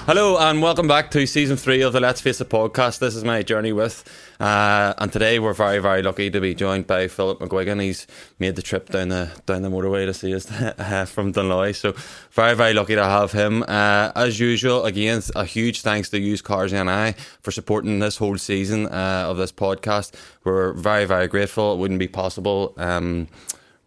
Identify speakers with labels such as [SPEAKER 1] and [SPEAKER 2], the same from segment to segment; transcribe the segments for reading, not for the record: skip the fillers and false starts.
[SPEAKER 1] Hello and welcome back to season 3 of the Let's Face It podcast. This is my journey with, and today we're very, very lucky to be joined by Philip McGuigan. He's made the trip down the motorway to see us from Dunloy, so very, very lucky to have him. As usual, again, a huge thanks to Used Cars NI for supporting this whole season of this podcast. We're very, very grateful. It wouldn't be possible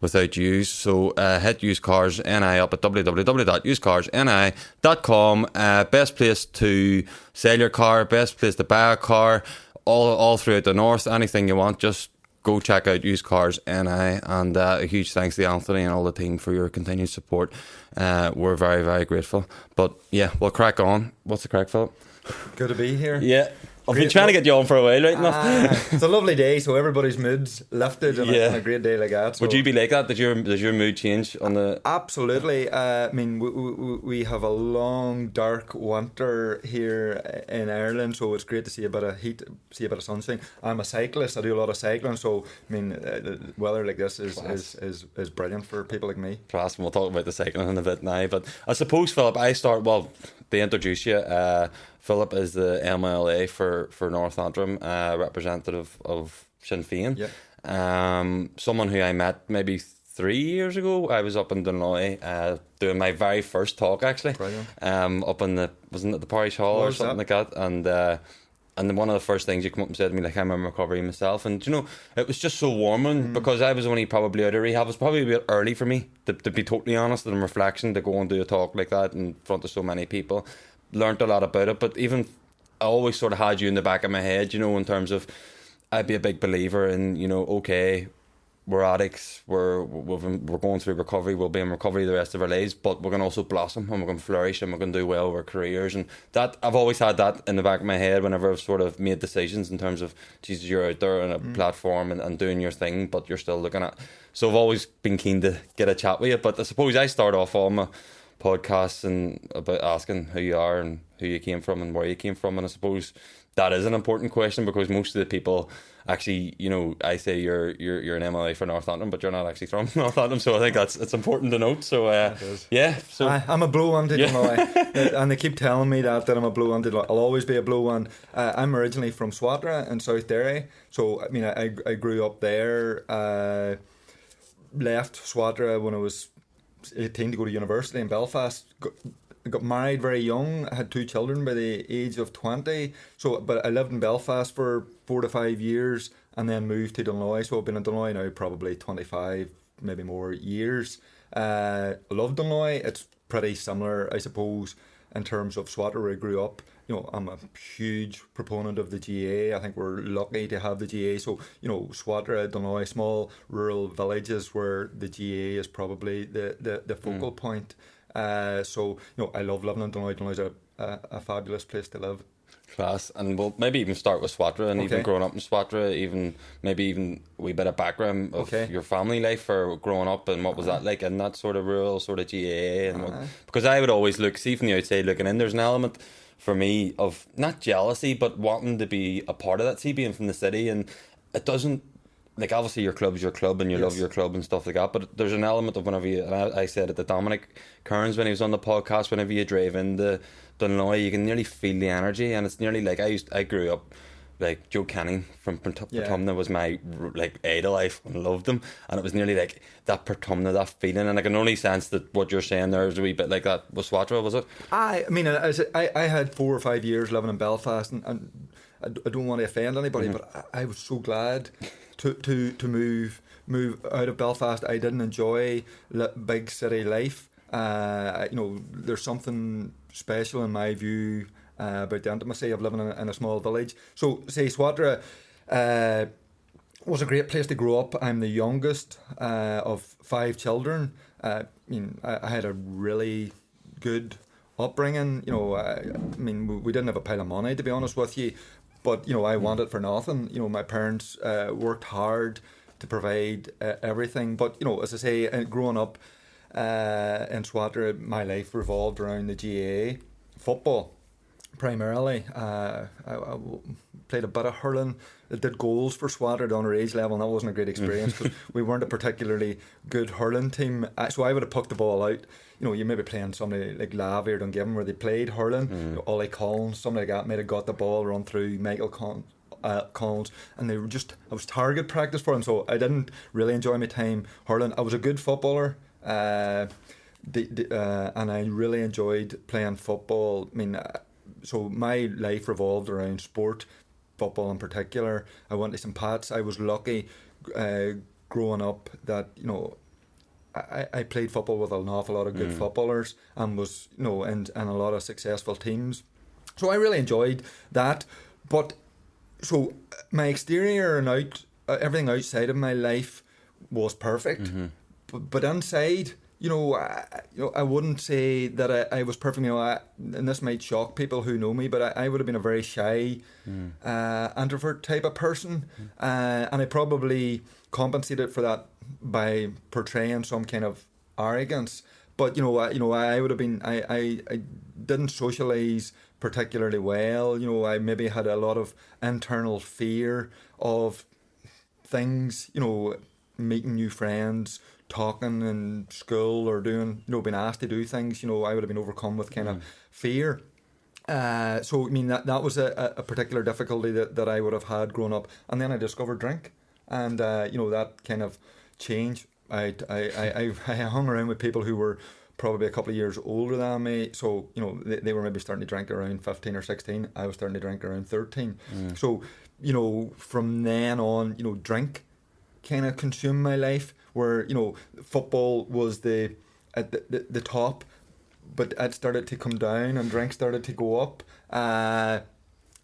[SPEAKER 1] without you. So hit Used Cars NI up at www.usedcarsni.com. Best place to sell your car, best place to buy a car, all throughout the north. Anything you want, just go check out Used Cars NI. And a huge thanks to Anthony and all the team for your continued support. We're very, very grateful. But yeah, we'll crack on. What's the crack, Philip?
[SPEAKER 2] Good to be here.
[SPEAKER 1] Yeah. I've been trying to get you on for a while, right enough.
[SPEAKER 2] It's a lovely day, so everybody's mood's lifted on a great day like that. So.
[SPEAKER 1] Would you be like that? Does your mood change on the?
[SPEAKER 2] Absolutely. I mean, we have a long, dark winter here in Ireland, so it's great to see a bit of heat, see a bit of sunshine. I'm a cyclist. I do a lot of cycling, so I mean, weather like this is brilliant for people like me.
[SPEAKER 1] Class. And we'll talk about the cycling in a bit now, but I suppose, Philip, to introduce you. Philip is the MLA for North Antrim, representative of Sinn Féin.
[SPEAKER 2] Yep.
[SPEAKER 1] Someone who I met maybe 3 years ago. I was up in Dunloy doing my very first talk, actually.
[SPEAKER 2] Brilliant.
[SPEAKER 1] Up in wasn't it the parish hall or something like that? And then one of the first things you come up and said to me, like, I'm in recovery myself. And, you know, it was just so warming because I was only probably out of rehab. It was probably a bit early for me, to be totally honest, in reflection, to go and do a talk like that in front of so many people. Learned a lot about it, but even I always sort of had you in the back of my head, you know, in terms of I'd be a big believer in, you know, okay, we're addicts, we're going through recovery, we'll be in recovery the rest of our lives, but we're going to also blossom and we're going to flourish and we're going to do well with our careers. And that I've always had that in the back of my head whenever I've sort of made decisions in terms of, Jesus, you're out there on a platform and doing your thing, but you're still looking at. So I've always been keen to get a chat with you, but I suppose I start off all my podcasts and about asking who you are and who you came from and where you came from, and I suppose that is an important question because most of the people actually, you know, I say you're an MLA for North Antrim, but you're not actually from North Antrim, so I think it's important to note. So yeah, so
[SPEAKER 2] I'm a blue one, and they keep telling me that I'm a blue one. I'll always be a blue one. I'm originally from Swatragh in South Derry, so I mean I grew up there. Left Swatragh when I was 18 to go to university in Belfast. Got married very young. I had 2 children by the age of 20. But I lived in Belfast for 4 to 5 years and then moved to Dunloy. So I've been in Dunloy now probably 25, maybe more years. I love Dunloy. It's pretty similar, I suppose, in terms of Swatragh where I grew up. You know, I'm a huge proponent of the GA. I think we're lucky to have the GA. So, you know, Swatragh, Dunloy, small rural villages where the GA is probably the focal point. So, you know, I love living in Dunloy. Dunloy's a fabulous place to live.
[SPEAKER 1] Class. And we'll maybe even start with Swatragh and even growing up in Swatragh, even a wee bit of background of your family life or growing up and what was that like in that sort of rural sort of GA. And because I would always see from the outside looking in, there's an element for me of not jealousy but wanting to be a part of that, see, being from the city. And it doesn't, like, obviously your club's your club and you love your club and stuff like that, but there's an element of whenever you, and I said it to Dominic Kearns when he was on the podcast, whenever you drive into Dunloy you can nearly feel the energy, and it's nearly like I grew up like Joe Canning from Portumna was my like idol. I loved him, and it was nearly like that Portumna, that feeling, and I can only sense that what you're saying there is a wee bit like that with Swatragh, was it? I
[SPEAKER 2] mean, I had 4 or 5 years living in Belfast, and I don't want to offend anybody, but I was so glad to move out of Belfast. I didn't enjoy big city life. You know, there's something special in my view about the intimacy of living in a small village. So, say Swatragh was a great place to grow up. I'm the youngest of 5 children. I mean, I had a really good upbringing. You know, I mean, we didn't have a pile of money, to be honest with you, but, you know, I wanted for nothing. You know, my parents worked hard to provide everything. But, you know, as I say, growing up in Swatragh, my life revolved around the GAA football. primarily. I played a bit of hurling. I did goals for Swatragh at underage level, and that wasn't a great experience because we weren't a particularly good hurling team. So I would have pucked the ball out. You maybe playing somebody like Lavey or Dungiven where they played hurling. Ollie Collins, somebody like that, might have got the ball, run through Michael Collins, and I was target practice for them, so I didn't really enjoy my time hurling. I was a good footballer, and I really enjoyed playing football. So my life revolved around sport, football in particular. I went to St. Pat's. I was lucky growing up that I played football with an awful lot of good footballers and was in a lot of successful teams. So I really enjoyed that. But so my exterior and everything outside of my life was perfect. But inside, I wouldn't say that I was perfect. And this might shock people who know me, but I would have been a very shy, introvert type of person, and I probably compensated for that by portraying some kind of arrogance. But I would have been. I didn't socialise particularly well. I maybe had a lot of internal fear of things. Meeting new friends, talking in school, or doing, being asked to do things. I would have been overcome with kind of fear. So that was a particular difficulty that I would have had growing up. And then I discovered drink, and that kind of changed. I hung around with people who were probably a couple of years older than me, so they were maybe starting to drink around 15 or 16. I was starting to drink around 13. So from then on, drink kind of consumed my life, where football was the top, but it started to come down and drink started to go up. I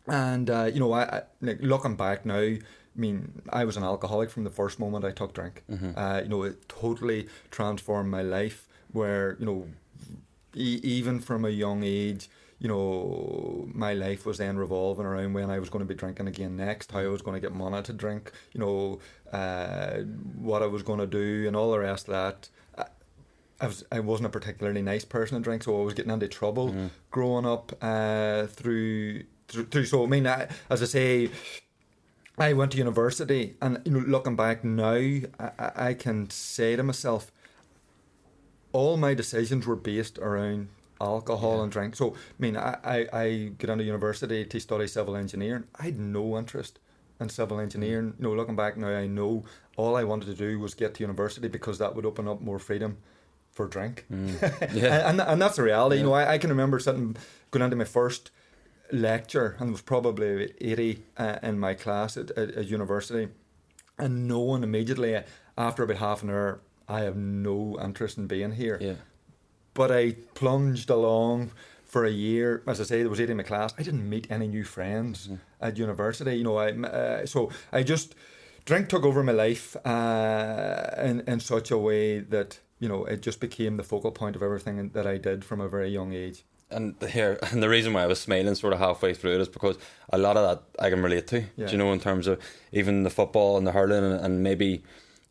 [SPEAKER 2] like looking back now, I was an alcoholic from the first moment I took drink. It totally transformed my life, where even from a young age, my life was then revolving around when I was going to be drinking again next, how I was going to get money to drink, what I was going to do, and all the rest of that. I wasn't a particularly nice person to drink, so I was getting into trouble growing up through. So as I say, I went to university, and looking back now, I can say to myself, all my decisions were based around alcohol and drink. So I got into university to study civil engineering. I had no interest in civil engineering. Looking back now, I know all I wanted to do was get to university because that would open up more freedom for drink. and that's the reality. I can remember going into my first lecture, and there was probably 80 in my class at university, and knowing immediately after about half an hour, I have no interest in being here. But I plunged along for a year. As I say, there was 80 in my class. I didn't meet any new friends at university. So I just, drink took over my life in such a way that it just became the focal point of everything that I did from a very young age.
[SPEAKER 1] And the reason why I was smiling sort of halfway through it is because a lot of that I can relate to. In terms of even the football and the hurling, and maybe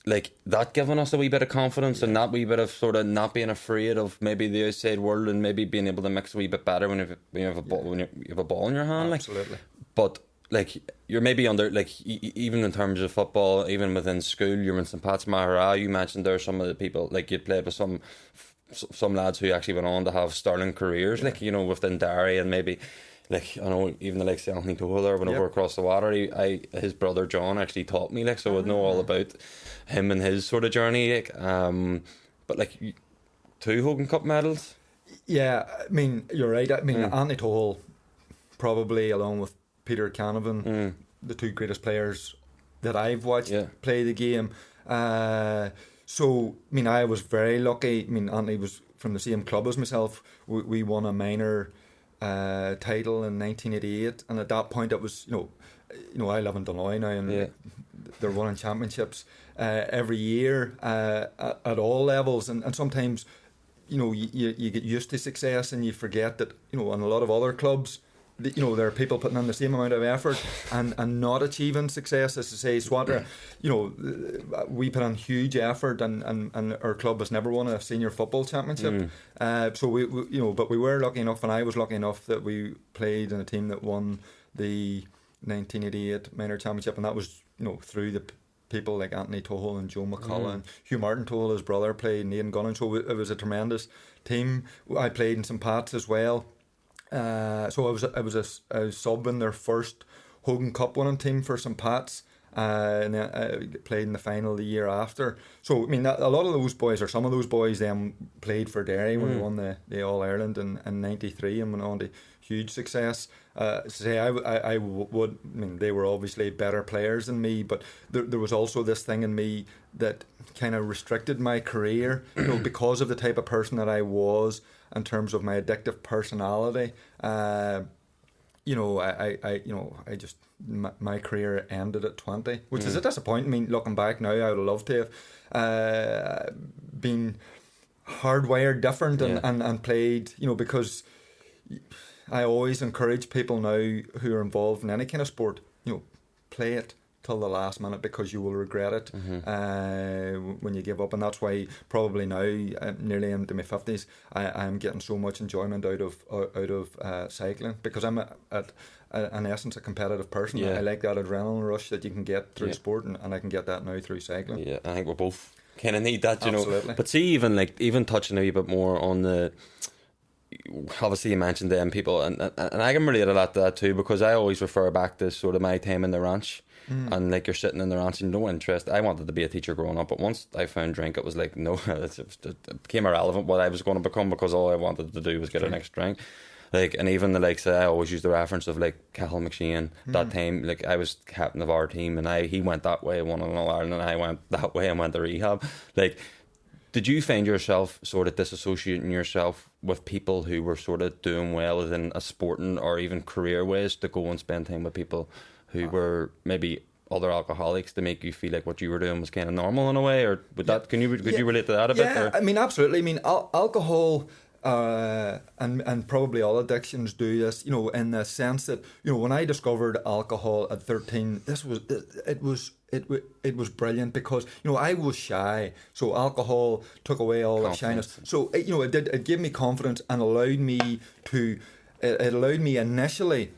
[SPEAKER 1] like that giving us a wee bit of confidence, and that wee bit of sort of not being afraid of maybe the outside world, and maybe being able to mix a wee bit better when you have a ball, when you have a ball in your hand.
[SPEAKER 2] Absolutely.
[SPEAKER 1] But like you're maybe under, like even in terms of football, even within school, you're in St. Pat's, Maghera. You mentioned there some of the people, like you played with some lads who actually went on to have sterling careers, like within Derry, and maybe like I know even the likes of Anthony Toole there went over across the water. His brother John actually taught me, like, so I know all about him and his sort of journey, like, but like 2 Hogan Cup medals. Yeah,
[SPEAKER 2] you're right. Anthony Toole, probably along with Peter Canavan, the 2 greatest players that I've watched play the game. So, I was very lucky. Anthony was from the same club as myself. We won a minor title in 1988, and at that point it was, I live in Dunloy now, and they're winning championships every year at all levels, and sometimes, you get used to success and you forget that, in a lot of other clubs, there are people putting in the same amount of effort and not achieving success. As to say, Swatragh, we put in huge effort, and our club has never won a senior football championship. So but we were lucky enough, and I was lucky enough that we played in a team that won the 1988 minor championship, and that was through the people like Anthony Tohol and Joe McCullough and Hugh Martin Tohol, his brother, played, and Ian Gunnan. So it was a tremendous team. I played in St. Pat's as well. So I was sub in their first Hogan Cup winning team for St. Pat's, and then I played in the final the year after. So a lot of those boys, or some of those boys, then played for Derry when we won the All Ireland in '93 and went on to huge success. They were obviously better players than me, but there was also this thing in me that kind of restricted my career, because of the type of person that I was in terms of my addictive personality. I just my career ended at 20, which is a disappointment. Looking back now, I would love to have been hardwired different and played, because I always encourage people now who are involved in any kind of sport, play it till the last minute, because you will regret it when you give up. And that's why probably now, nearly into my 50s, I'm getting so much enjoyment out of cycling, because I'm in essence a competitive person. I like that adrenaline rush that you can get through sport, and I can get that now through cycling. I
[SPEAKER 1] think we both kind of need that,
[SPEAKER 2] Absolutely.
[SPEAKER 1] But see, even touching a wee bit more on the, obviously you mentioned them people, and I can relate a lot to that too, because I always refer back to sort of my time in the ranch. And like, you're sitting in the ranch and no interest. I wanted to be a teacher growing up, but once I found drink, it was like, no, it became irrelevant what I was going to become, because all I wanted to do was get a next drink. Like, and even the likes, I always use the reference of like Cathal McShane. That time, like, I was captain of our team, and he went that way, won an All Ireland, and I went that way and went to rehab. Like, did you find yourself sort of disassociating yourself with people who were sort of doing well within a sporting or even career ways, to go and spend time with people who were maybe other alcoholics, to make you feel like what you were doing was kind of normal in a way? Or could you relate to that a bit?
[SPEAKER 2] Yeah, I mean, absolutely. I mean, alcohol and probably all addictions do this, in the sense that, when I discovered alcohol at 13, it was brilliant, because I was shy, so alcohol took away all that shyness. So it gave me confidence and allowed me initially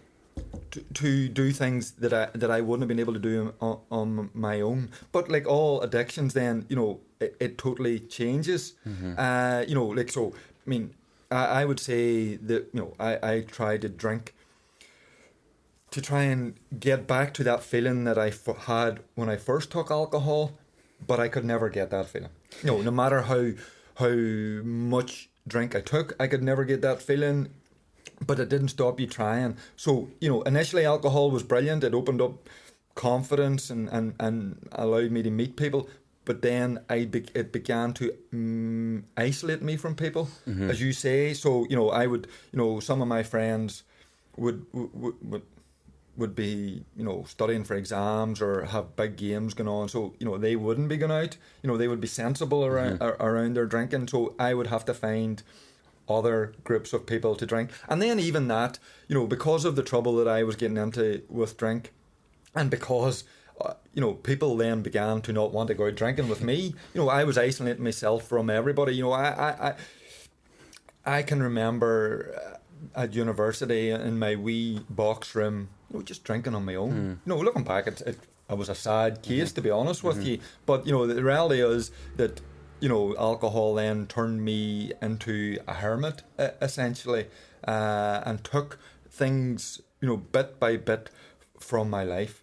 [SPEAKER 2] to do things that I wouldn't have been able to do on my own. But like all addictions, then it totally changes. I would say that I tried to drink to try and get back to that feeling that I had when I first took alcohol, but I could never get that feeling. No matter how much drink I took, I could never get that feeling. But it didn't stop you trying. So, initially alcohol was brilliant. It opened up confidence and allowed me to meet people. But then it began to isolate me from people, as you say. So, I would, some of my friends would be, studying for exams or have big games going on. So, they wouldn't be going out. They would be sensible around their drinking. So I would have to find other groups of people to drink. And then even that, because of the trouble that I was getting into with drink, and because people then began to not want to go out drinking with me, I was isolating myself from everybody. I can remember at university in my wee box room, just drinking on my own. Looking back, it was a sad case, to be honest with you. But the reality is that alcohol then turned me into a hermit, essentially, and took things, bit by bit from my life.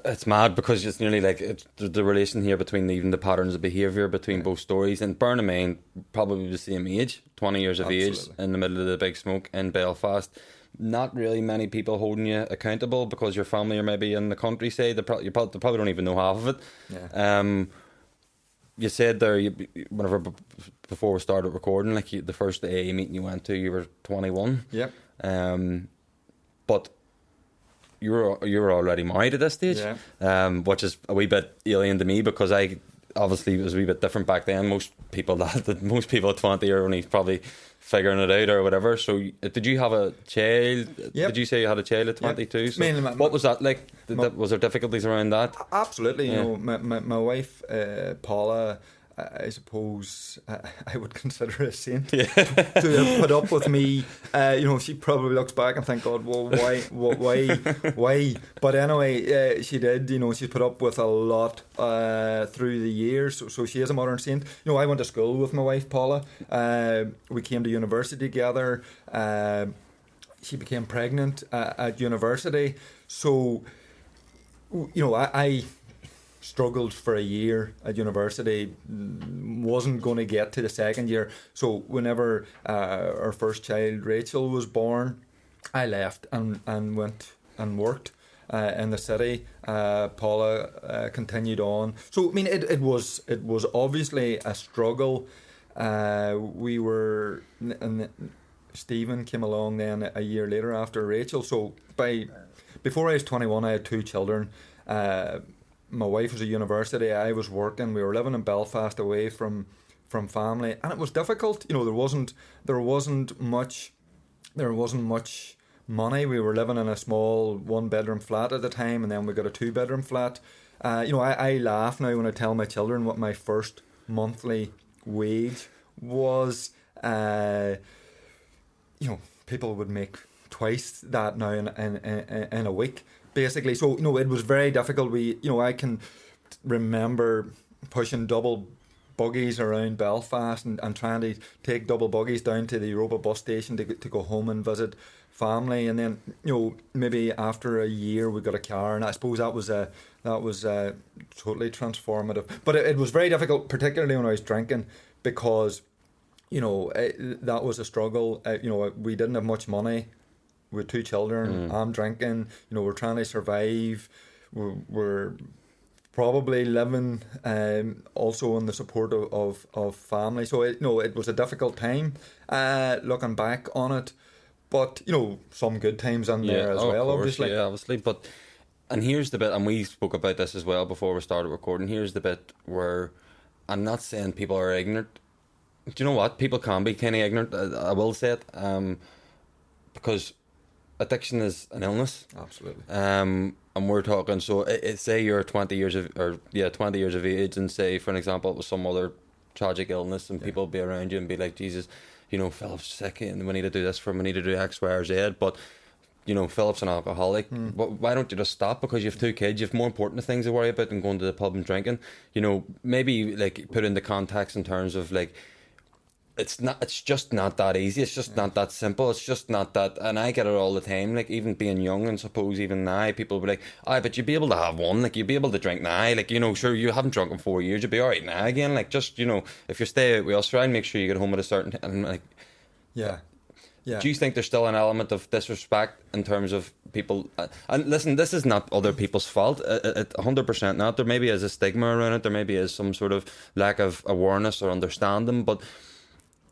[SPEAKER 1] It's mad, because it's nearly like the relation here between even the patterns of behaviour between both stories. And bearing in mind, probably the same age, 20 years of age, in the middle of the big smoke in Belfast. Not really many people holding you accountable, because your family are maybe in the countryside. They probably don't even know half of it.
[SPEAKER 2] Yeah.
[SPEAKER 1] You said there, whenever before we started recording, like the first AA meeting you went to, you were 21.
[SPEAKER 2] Yep.
[SPEAKER 1] But you were already married at this stage, which is a wee bit alien to me, because I obviously it was a wee bit different back then. Most people at 20 are only probably figuring it out or whatever. So did you have a child?
[SPEAKER 2] Yep.
[SPEAKER 1] Did you say you had a child at 22?
[SPEAKER 2] Yep.
[SPEAKER 1] So what was that like? Was there difficulties around that?
[SPEAKER 2] Absolutely. You know, my wife Paula, I suppose I would consider her a saint to have put up with me. You know, she probably looks back and thank God, well, why? But anyway, she did. You know, she put up with a lot through the years. So she is a modern saint. You know, I went to school with my wife Paula. We came to university together. She became pregnant at university. So, you know, I struggled for a year at university, wasn't going to get to the second year. So whenever our first child, Rachel, was born, I left and went and worked in the city. Paula continued on. So, I mean, it was obviously a struggle. We were... And Stephen came along then a year later after Rachel. So before I was 21, I had 2 children. My wife was at university, I was working, we were living in Belfast away from family, and it was difficult. You know, there wasn't much money. We were living in a small 1-bedroom flat at the time, and then we got a 2-bedroom flat. You know, I laugh now when I tell my children what my first monthly wage was. You know, people would make twice that now in a week, basically. So, you know, it was very difficult. I can remember pushing double buggies around Belfast and trying to take double buggies down to the Europa bus station to go home and visit family. And then, you know, maybe after a year we got a car, and I suppose that was totally transformative. But it was very difficult, particularly when I was drinking, because, you know, that was a struggle. You know, we didn't have much money. We had 2 children. I'm drinking. You know, we're trying to survive. We're probably living also on the support of family. So it was a difficult time looking back on it. But, you know, some good times in there as well, course, obviously.
[SPEAKER 1] Yeah, obviously. And here's the bit, and we spoke about this as well before we started recording. Here's the bit where I'm not saying people are ignorant. Do you know what? People can be kind of ignorant. I will say it. Because addiction is an illness.
[SPEAKER 2] Absolutely.
[SPEAKER 1] And we're talking, so say you're 20 years of age, and say, for an example, it was some other tragic illness, and people be around you and be like, Jesus, you know, Philip's sick and we need to do this for him, we need to do X, Y, or Z. But, you know, Philip's an alcoholic. Why don't you just stop? Because you have 2 kids, you have more important things to worry about than going to the pub and drinking. You know, maybe like put into context in terms of like, it's just not that easy. It's just not that simple. It's just not that. And I get it all the time. Like, even being young, and suppose even now, people will be like, but you'd be able to have one. Like, you'd be able to drink now. Like, you know, sure, you haven't drunk in 4 years. You'd be all right now again. Like, just, you know, if you stay out with us, try and make sure you get home at a certain time. And like,
[SPEAKER 2] yeah.
[SPEAKER 1] Do you think there's still an element of disrespect in terms of people? And listen, this is not other people's fault. 100% not. There maybe is a stigma around it. There maybe is some sort of lack of awareness or understanding. But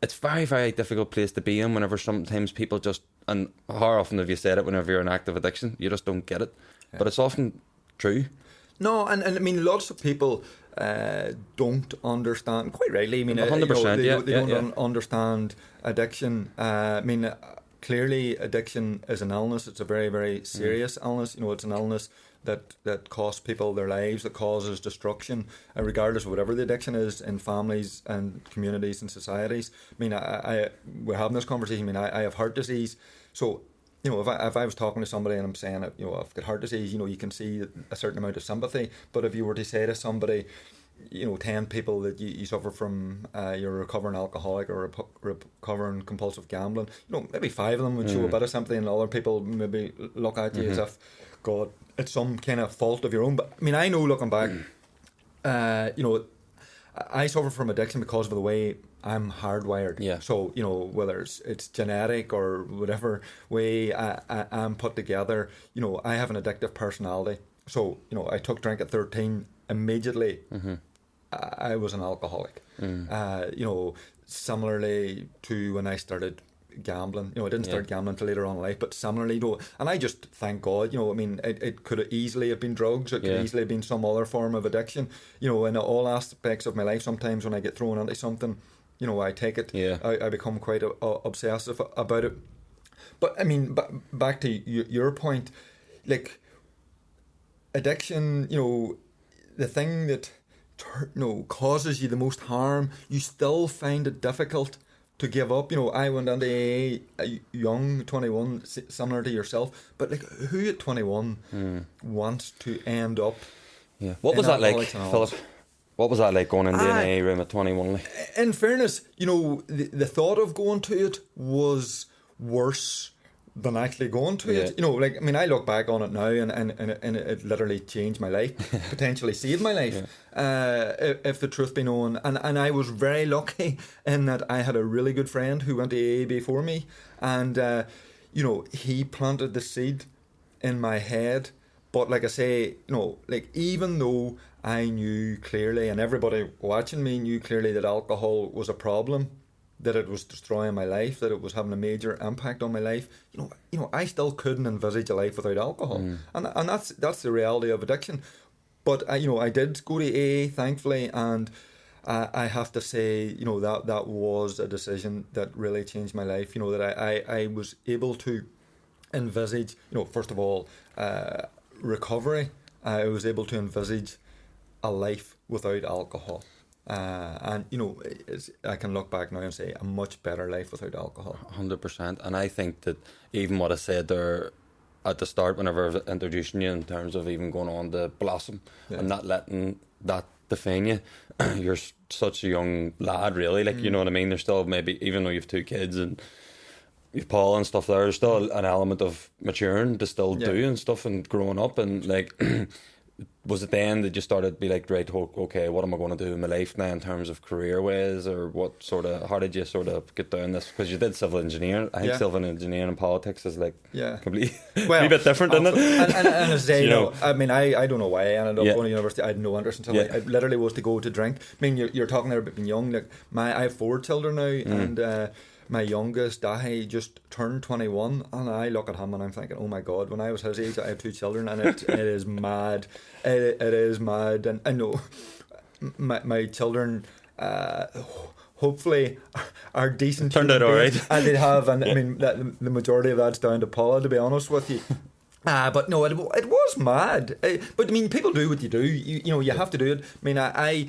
[SPEAKER 1] it's very, very difficult place to be in whenever sometimes people just, and how often have you said it, whenever you're in active addiction, you just don't get it. Yeah. But it's often true.
[SPEAKER 2] No, and I mean, lots of people don't understand, quite rightly. I mean,
[SPEAKER 1] 100%,
[SPEAKER 2] they don't understand addiction. I mean, clearly addiction is an illness. It's a very, very serious illness. You know, it's an illness that costs people their lives, that causes destruction, regardless of whatever the addiction is, in families and communities and societies. I mean, we're having this conversation. I mean, I have heart disease, so, you know, if I was talking to somebody and I'm saying, you know, I've got heart disease, you know, you can see a certain amount of sympathy. But if you were to say to somebody, you know, 10 people that you suffer from, you're a recovering alcoholic or recovering compulsive gambling, you know, maybe 5 of them would show a bit of sympathy, and other people maybe look at you as if, God, it's some kind of fault of your own. But I mean, I know, looking back, you know, I suffer from addiction because of the way I'm hardwired.
[SPEAKER 1] Yeah.
[SPEAKER 2] So, you know, whether it's genetic or whatever way I'm put together, you know, I have an addictive personality. So, you know, I took drink at 13. Immediately, I was an alcoholic. You know, similarly to when I started gambling. I didn't start gambling till later on in life, but similarly, and I just thank God. I mean, it could have easily have been drugs. It could easily have been some other form of addiction. In all aspects of my life. Sometimes when I get thrown into something, I take it. Yeah. I become quite obsessive about it. But I mean, back to your point, like addiction. The thing that causes you the most harm, you still find it difficult to give up. I went into AA young, 21, similar to yourself, but like who at 21 wants to end up?
[SPEAKER 1] Yeah. What was that like, Philip? What was that like going into an AA room at 21?
[SPEAKER 2] In fairness, the thought of going to it was worse than actually going to it. I look back on it now and it literally changed my life, potentially saved my life, if the truth be known. And I was very lucky in that I had a really good friend who went to AA before me, and he planted the seed in my head. But like I say, even though I knew clearly, and everybody watching me knew clearly, that alcohol was a problem, that it was destroying my life, that it was having a major impact on my life, I still couldn't envisage a life without alcohol, and that's the reality of addiction. But I did go to AA, thankfully, and I have to say, that was a decision that really changed my life. That I was able to envisage, first of all, recovery. I was able to envisage a life without alcohol. And I can look back now and say a much better life without alcohol.
[SPEAKER 1] 100%. And I think that even what I said there at the start, whenever I was introducing you, in terms of even going on to blossom and not letting that define you, you're such a young lad, really. Like, you know what I mean? There's still, maybe, even though you've 2 kids and you've Paul and stuff, there's still an element of maturing to still do and stuff, and growing up, and like was it then that you started to be like, right, okay, what am I going to do in my life now in terms of career ways, or how did you sort of get down this? Because you did civil engineering. I think civil engineering and politics is like completely a bit different, isn't it?
[SPEAKER 2] And as I say, I mean, I don't know why I ended up going to university. I had no interest until I literally was to go to drink. I mean, you're talking there about being young. Like I have 4 children now, and my youngest, Dahi, just turned 21, and I look at him and I'm thinking, oh my God, when I was his age, I have 2 children, and it is mad. It is mad. And I know my children, hopefully, are decent.
[SPEAKER 1] Turned out all right.
[SPEAKER 2] And they have, and I mean, the majority of that's down to Paula, to be honest with you. But no, it was mad. But I mean, people do what you do. You have to do it. I mean, I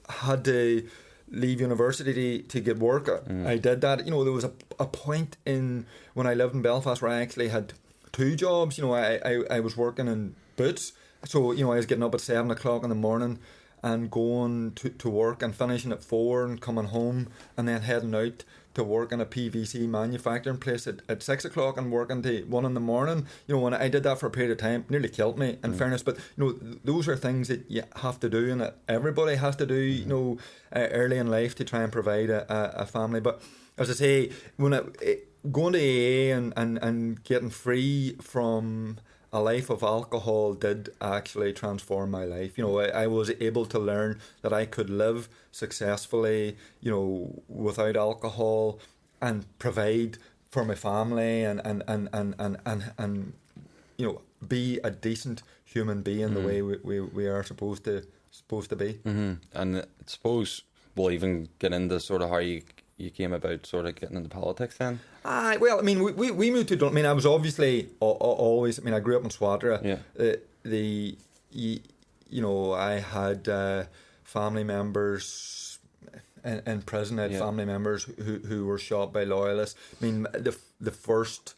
[SPEAKER 2] had to leave university to get work. I did that. There was a point in when I lived in Belfast where I actually had 2 jobs. I was working in Boots, so I was getting up at 7 o'clock in the morning and going to work and finishing at 4 and coming home and then heading out to work in a PVC manufacturing place at 6 o'clock and working to 1 in the morning. When I did that for a period of time, it nearly killed me, in fairness. But those are things that you have to do, and that everybody has to do. Early in life to try and provide a family. But as I say, when going to AA and getting free from a life of alcohol did actually transform my life. I was able to learn that I could live successfully, without alcohol, and provide for my family and be a decent human being the way we are supposed to be.
[SPEAKER 1] And I suppose we'll even get into sort of how you came about sort of getting into politics then.
[SPEAKER 2] Well, I mean, we moved to Dunloy. I mean, I was obviously always, I mean, I grew up in Swatragh. I had family members in prison. I had family members who were shot by loyalists. I mean, the first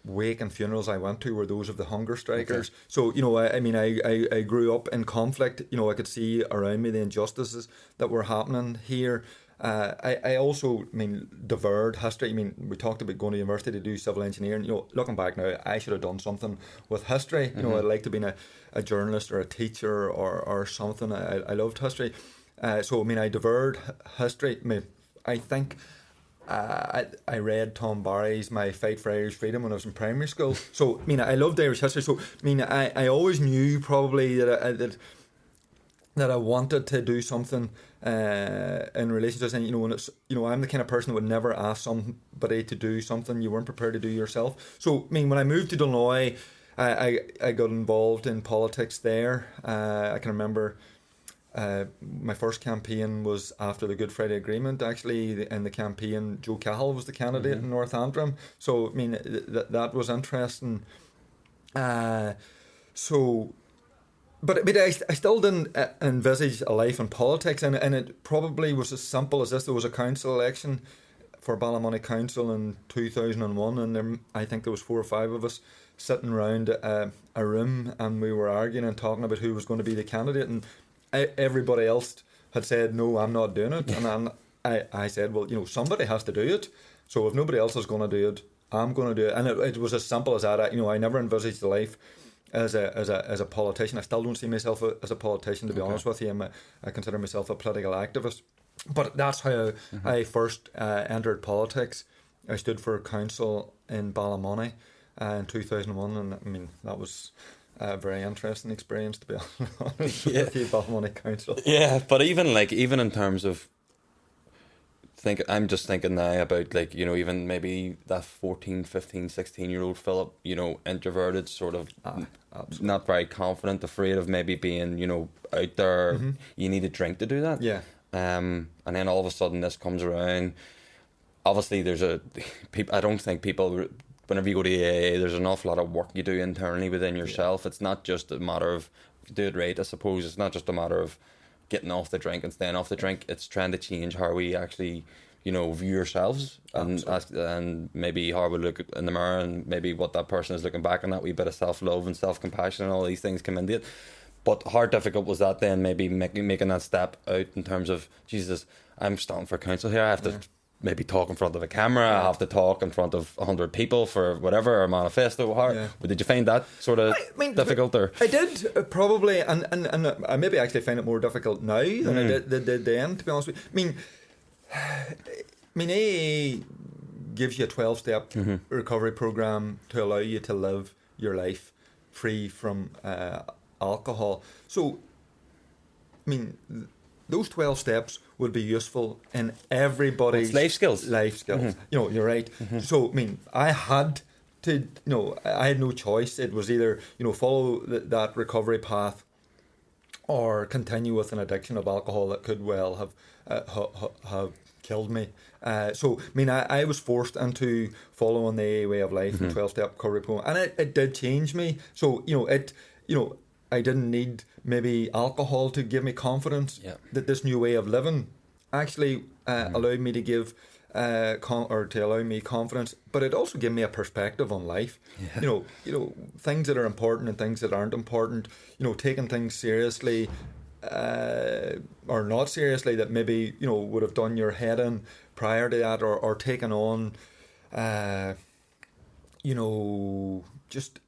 [SPEAKER 2] wake and funerals I went to were those of the hunger strikers. So I grew up in conflict. I could see around me the injustices that were happening here. I also, devoured history. I mean, we talked about going to university to do civil engineering. Looking back now, I should have done something with history. I'd like to be a journalist or a teacher or something. I loved history. So I devoured history. I think I read Tom Barry's My Fight for Irish Freedom when I was in primary school. So I loved Irish history. So I always knew probably that that I wanted to do something in relation to saying, when it's, I'm the kind of person that would never ask somebody to do something you weren't prepared to do yourself. So, when I moved to Dunloy, I got involved in politics there. I can remember my first campaign was after the Good Friday Agreement. Actually, in the campaign, Joe Cahill was the candidate in North Antrim. So, that was interesting. But I still didn't envisage a life in politics, and it probably was as simple as this. There was a council election for Ballymoney Council in 2001, and I think there was 4 or 5 of us sitting around a room, and we were arguing and talking about who was going to be the candidate, and everybody else had said, no, I'm not doing it. And I said, well, somebody has to do it, so if nobody else is going to do it, I'm going to do it. And it was as simple as that. I never envisaged a life as a politician. I still don't see myself as a politician, to be honest with you. I consider myself a political activist. But that's how I first entered politics. I stood for council in Ballymoney in 2001, and that was a very interesting experience, to be honest with you, Ballymoney Council. Yeah,
[SPEAKER 1] but even in terms of I'm just thinking now about even maybe that 14, 15, 16-year-old Philip, introverted, sort of not very confident, afraid of maybe being, out there. You need a drink to do that.
[SPEAKER 2] Yeah.
[SPEAKER 1] And then all of a sudden this comes around. Obviously I don't think people, whenever you go to AA, there's an awful lot of work you do internally within yourself. It's not just a matter of, if you do it right, I suppose, it's not just a matter of getting off the drink and staying off the drink. It's trying to change how we actually, view ourselves, and maybe how we look in the mirror, and maybe what that person is looking back on, that wee bit of self-love and self-compassion and all these things come into it. But how difficult was that then, maybe making that step out in terms of, Jesus, I'm standing for council here, I have to maybe talk in front of a camera, I have to talk in front of 100 people for whatever, or manifesto. Did you find that sort of difficult? Or
[SPEAKER 2] I did, probably, and I maybe actually find it more difficult now than I did then, to be honest with you. AA gives you a 12-step recovery program to allow you to live your life free from alcohol. So, those 12 steps would be useful in everybody's
[SPEAKER 1] life skills.
[SPEAKER 2] You're right. So, I had to, I had no choice. It was either, follow that recovery path or continue with an addiction of alcohol that could well have killed me. I was forced into following the AA way of life and 12-step recovery program, and it did change me. So, I didn't need maybe alcohol to give me confidence that this new way of living actually allowed me to give allow me confidence, but it also gave me a perspective on life. Things that are important and things that aren't important. Taking things seriously or not seriously that maybe would have done your head in prior to that, or taken on just.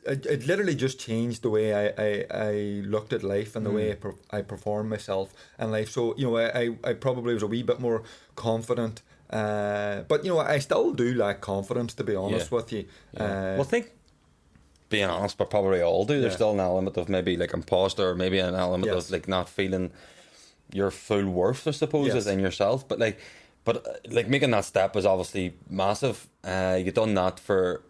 [SPEAKER 2] It literally just changed the way I looked at life and the way I performed myself in life. So, I probably was a wee bit more confident. But, I still do lack confidence, to be honest with you.
[SPEAKER 1] Well, I think, being honest, but probably all do. There's still an element of maybe imposter, or maybe an element of not feeling your full worth, I suppose, is in yourself. But making that step was obviously massive. You've done that for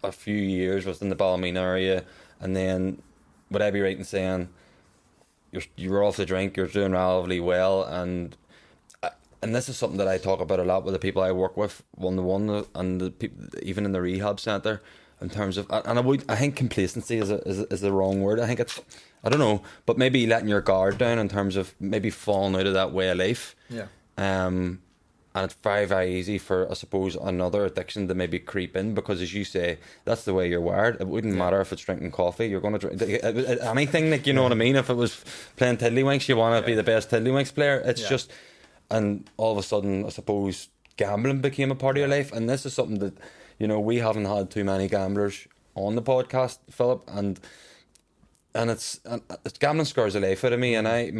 [SPEAKER 1] a few years within the Ballymoney area, and then would I be right in saying you were off the drink, you're doing relatively well, and this is something that I talk about a lot with the people I work with one-to-one, and the people even in the rehab centre, in terms of, and I think complacency is the wrong word. I think it's, I don't know, but maybe letting your guard down in terms of maybe falling out of that way of life. And it's very, very easy for, I suppose, another addiction to maybe creep in, because, as you say, that's the way you're wired. It wouldn't matter if it's drinking coffee. You're going to drink anything, you know what I mean? If it was playing tiddlywinks, you want to be the best tiddlywinks player. It's just, and all of a sudden, I suppose, gambling became a part of your life. And this is something that, we haven't had too many gamblers on the podcast, Philip, and it's gambling scars the life out of me. And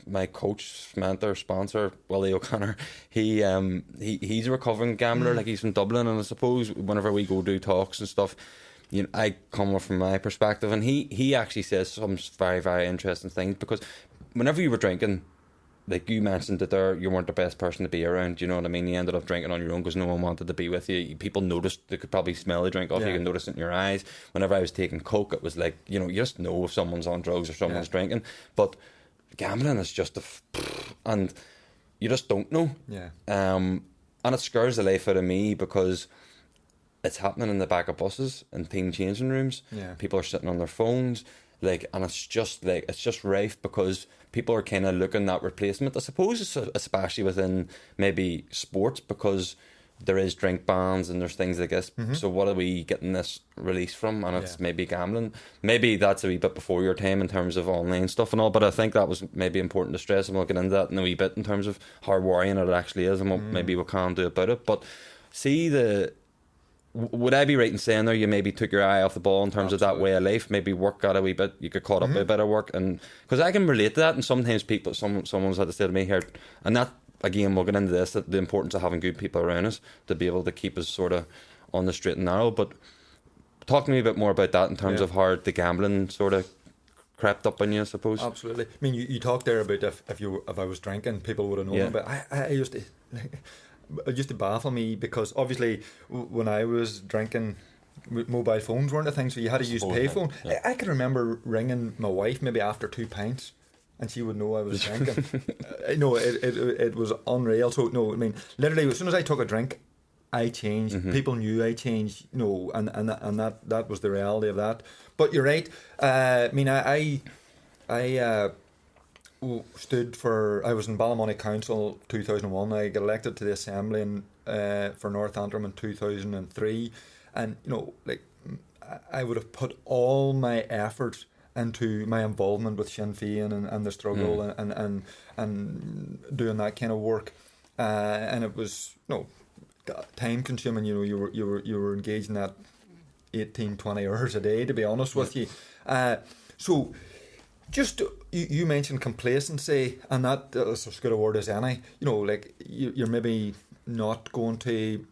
[SPEAKER 1] my coach, mentor, sponsor, Willie O'Connor, he's a recovering gambler. He's from Dublin, and I suppose whenever we go do talks and stuff, I come from my perspective, and he actually says some very, very interesting things, because whenever you were drinking, like you mentioned that you weren't the best person to be around, you know what I mean? You ended up drinking on your own because no one wanted to be with you. People noticed, they could probably smell the drink off you, could notice it in your eyes. Whenever I was taking coke, it was like, you just know if someone's on drugs or someone's drinking. But gambling is just and you just don't know. And it scares the life out of me, because it's happening in the back of buses and team changing rooms. People are sitting on their phones, and it's just rife, because people are kind of looking at replacement, I suppose, especially within maybe sports, because there is drink bans and there's things like this. So what are we getting this release from? And it's maybe gambling. Maybe that's a wee bit before your time in terms of online stuff and all, but I think that was maybe important to stress, and we'll get into that in a wee bit in terms of how worrying it actually is and what maybe we can do about it. But would I be right in saying there you maybe took your eye off the ball in terms of that way of life? Maybe work got a wee bit, you got caught up with a bit of work, and because I can relate to that, and sometimes someone's had to say to me here, and that again we'll get into this, that the importance of having good people around us to be able to keep us sort of on the straight and narrow. But talk to me a bit more about that in terms of how the gambling sort of crept up on you, I suppose.
[SPEAKER 2] Absolutely. I mean, you talked there about if I was drinking, people would have known. But I used to. It used to baffle me, because obviously when I was drinking, mobile phones weren't a thing, so you had to use payphone. I could remember ringing my wife maybe after 2 pints, and she would know I was drinking. It was unreal. So no, I mean, literally as soon as I took a drink, I changed. People knew I changed. And that was the reality of that. But you're right. I mean, I stood for. I was in Ballymoney Council 2001. I got elected to the Assembly for North Antrim in 2003, and I would have put all my effort into my involvement with Sinn Féin and the struggle and doing that kind of work, and it was time consuming. You were engaged in that 18-20 hours a day, to be honest with you. So. Just you mentioned complacency, and that's as good a word as any. You're maybe not going to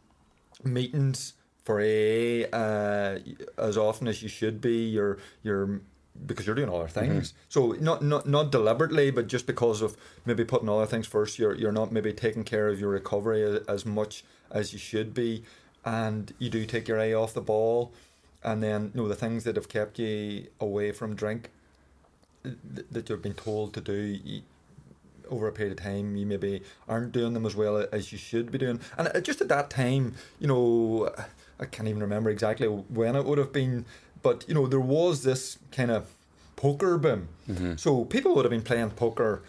[SPEAKER 2] meetings for AA as often as you should be. You're because you're doing other things. So not deliberately, but just because of maybe putting other things first. You're not maybe taking care of your recovery as much as you should be, and you do take your eye off the ball. And then the things that have kept you away from drink, that you've been told to do over a period of time, you maybe aren't doing them as well as you should be doing. And just at that time, I can't even remember exactly when it would have been, but there was this kind of poker boom. So people would have been playing poker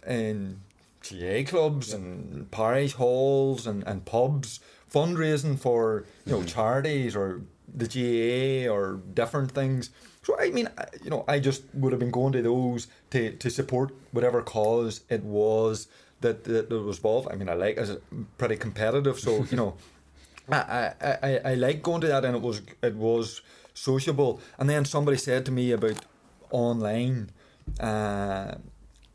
[SPEAKER 2] in GA clubs and parish halls and pubs, fundraising for charities or the GAA or different things. So I mean, I just would have been going to those to support whatever cause it was that was involved. I mean, I like it's pretty competitive, so I like going to that, and it was sociable. And then somebody said to me about online, and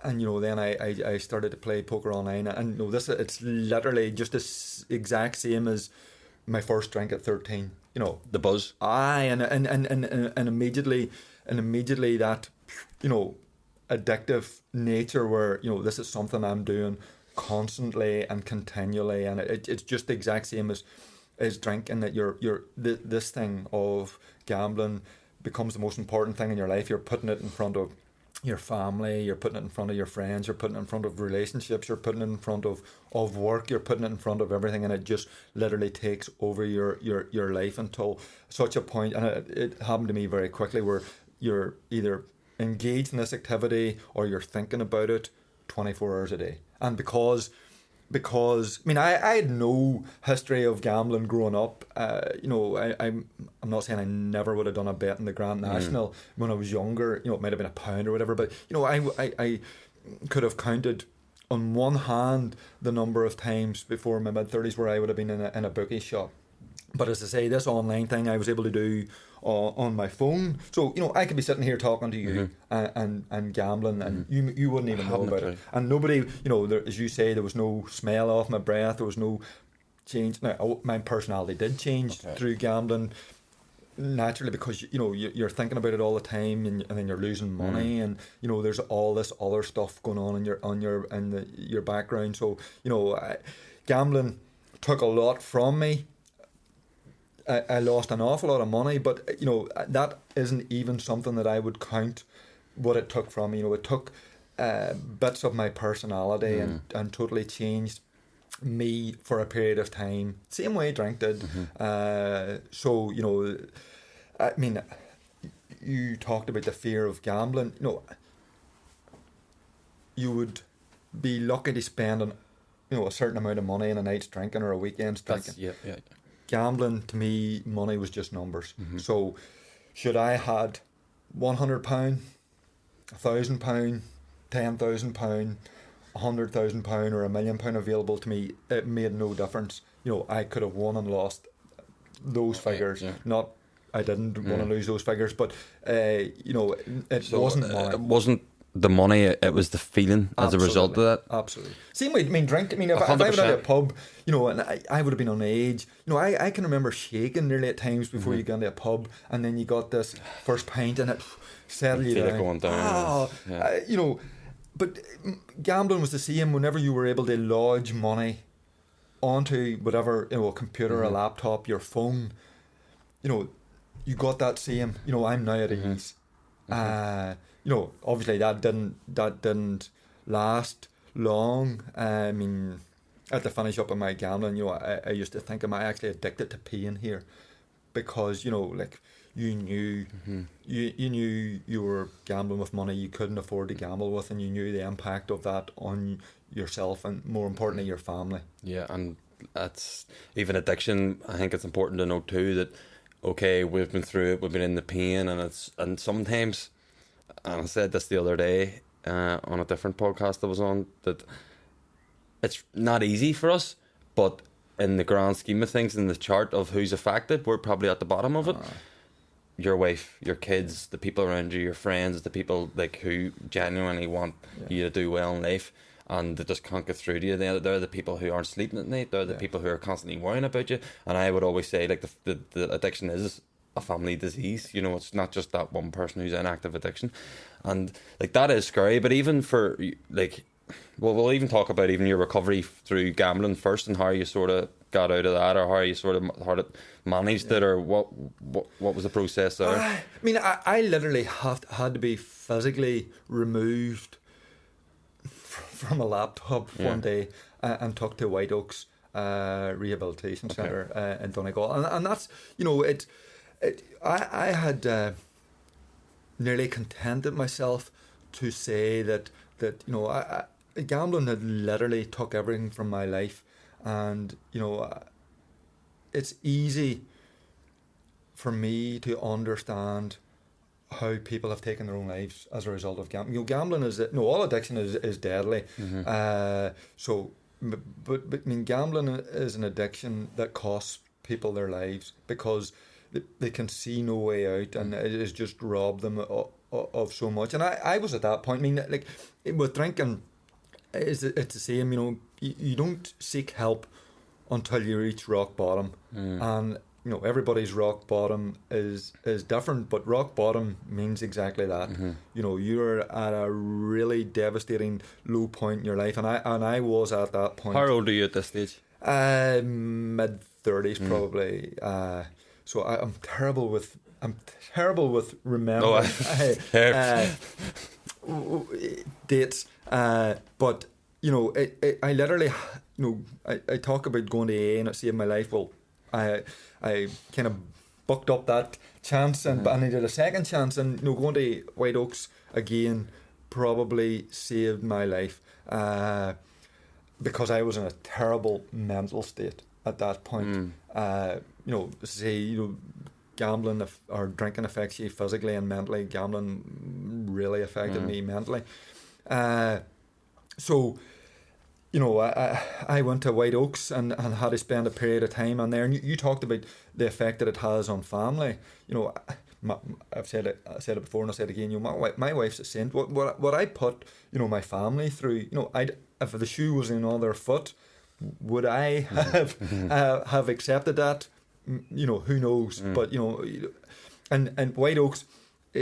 [SPEAKER 2] then I started to play poker online, and it's literally just the exact same as my first drink at 13.
[SPEAKER 1] The buzz.
[SPEAKER 2] Aye, and immediately that addictive nature where this is something I'm doing constantly and continually, and it's just the exact same as drinking. That this thing of gambling becomes the most important thing in your life. You're putting it in front of your family, you're putting it in front of your friends, you're putting it in front of relationships, you're putting it in front of work, you're putting it in front of everything, and it just literally takes over your life until such a point, and it happened to me very quickly, where you're either engaged in this activity or you're thinking about it 24 hours a day. And because I mean, I had no history of gambling growing up. I'm not saying I never would have done a bet in the Grand National when I was younger. It might have been £1 or whatever, but I could have counted on one hand the number of times before my mid-30s where I would have been in a bookie shop. But as I say, this online thing I was able to do on my phone. So, I could be sitting here talking to you and gambling, and you wouldn't even know about it. And nobody, as you say, there was no smell off my breath, there was no changed. Now, my personality did change through gambling, naturally, because you're thinking about it all the time, and then you're losing money, and there's all this other stuff going on in your background. So gambling took a lot from me. I lost an awful lot of money, but that isn't even something that I would count what it took from me. It took bits of my personality and totally changed me for a period of time. Same way drink did. So I mean, you talked about the fear of gambling. You would be lucky to spend a certain amount of money in a night's drinking or a weekend's drinking.
[SPEAKER 1] Yeah.
[SPEAKER 2] Gambling, to me, money was just numbers. So should I had £100, £1,000, £10,000, £100,000 or £1 million available to me, it made no difference. I could have won and lost those figures. Not, I didn't want to lose those figures, but it wasn't money.
[SPEAKER 1] It wasn't the money, it was the feeling as a result of that.
[SPEAKER 2] Absolutely. Same way, drink. If I went out a pub, and I would have been on age. I can remember shaking nearly at times before you got into a pub, and then you got this first pint and it settled you down.
[SPEAKER 1] It going down.
[SPEAKER 2] But gambling was the same. Whenever you were able to lodge money onto whatever, a computer, a laptop, your phone, you got that same. I'm now at ease. Obviously that didn't last long. I mean, at the finish up of my gambling, I used to think, am I actually addicted to paying here? Because you knew you knew you were gambling with money you couldn't afford to gamble with, and you knew the impact of that on yourself and, more importantly, your family.
[SPEAKER 1] Yeah, and that's even addiction. I think it's important to note too that we've been through it, we've been in the pain, and sometimes, and I said this the other day on a different podcast I was on, that it's not easy for us, but in the grand scheme of things, in the chart of who's affected, we're probably at the bottom of it. Your wife, your kids, the people around you, your friends, the people who genuinely want you to do well in life, and they just can't get through to you. They're the people who aren't sleeping at night. They're the people who are constantly worrying about you. And I would always say, the addiction is a family disease. It's not just that one person who's in active addiction, and that is scary. But even for we'll even talk about even your recovery through gambling first, and how you sort of got out of that, or how you sort of managed it, or what was the process there?
[SPEAKER 2] I literally had to be physically removed from a laptop one day and took to White Oaks Rehabilitation Centre in Donegal, and that's I had nearly contented myself to say that gambling had literally took everything from my life. And it's easy for me to understand how people have taken their own lives as a result of gambling. Gambling is all addiction is deadly. But gambling is an addiction that costs people their lives because they can see no way out, and it has just robbed them of so much. And I was at that point. With drinking, it's the same. You don't seek help until you reach rock bottom, and everybody's rock bottom is different, but rock bottom means exactly that. You're at a really devastating low point in your life, and I was at that point.
[SPEAKER 1] How old are you at this stage?
[SPEAKER 2] Mid-30s probably. So I'm terrible with remembering dates, but I literally, I talk about going to AA and it saved my life. Well, I kind of bucked up that chance, and I needed a second chance, and going to White Oaks again probably saved my life because I was in a terrible mental state at that point. Gambling or drinking affects you physically and mentally. Gambling really affected me mentally. So I went to White Oaks and had to spend a period of time on there. And you talked about the effect that it has on family. I've said it before and I said it again. My wife's a saint. What I put my family through. If the shoe was in on their foot, would I have accepted that? You know, who knows? But you know, and White Oaks,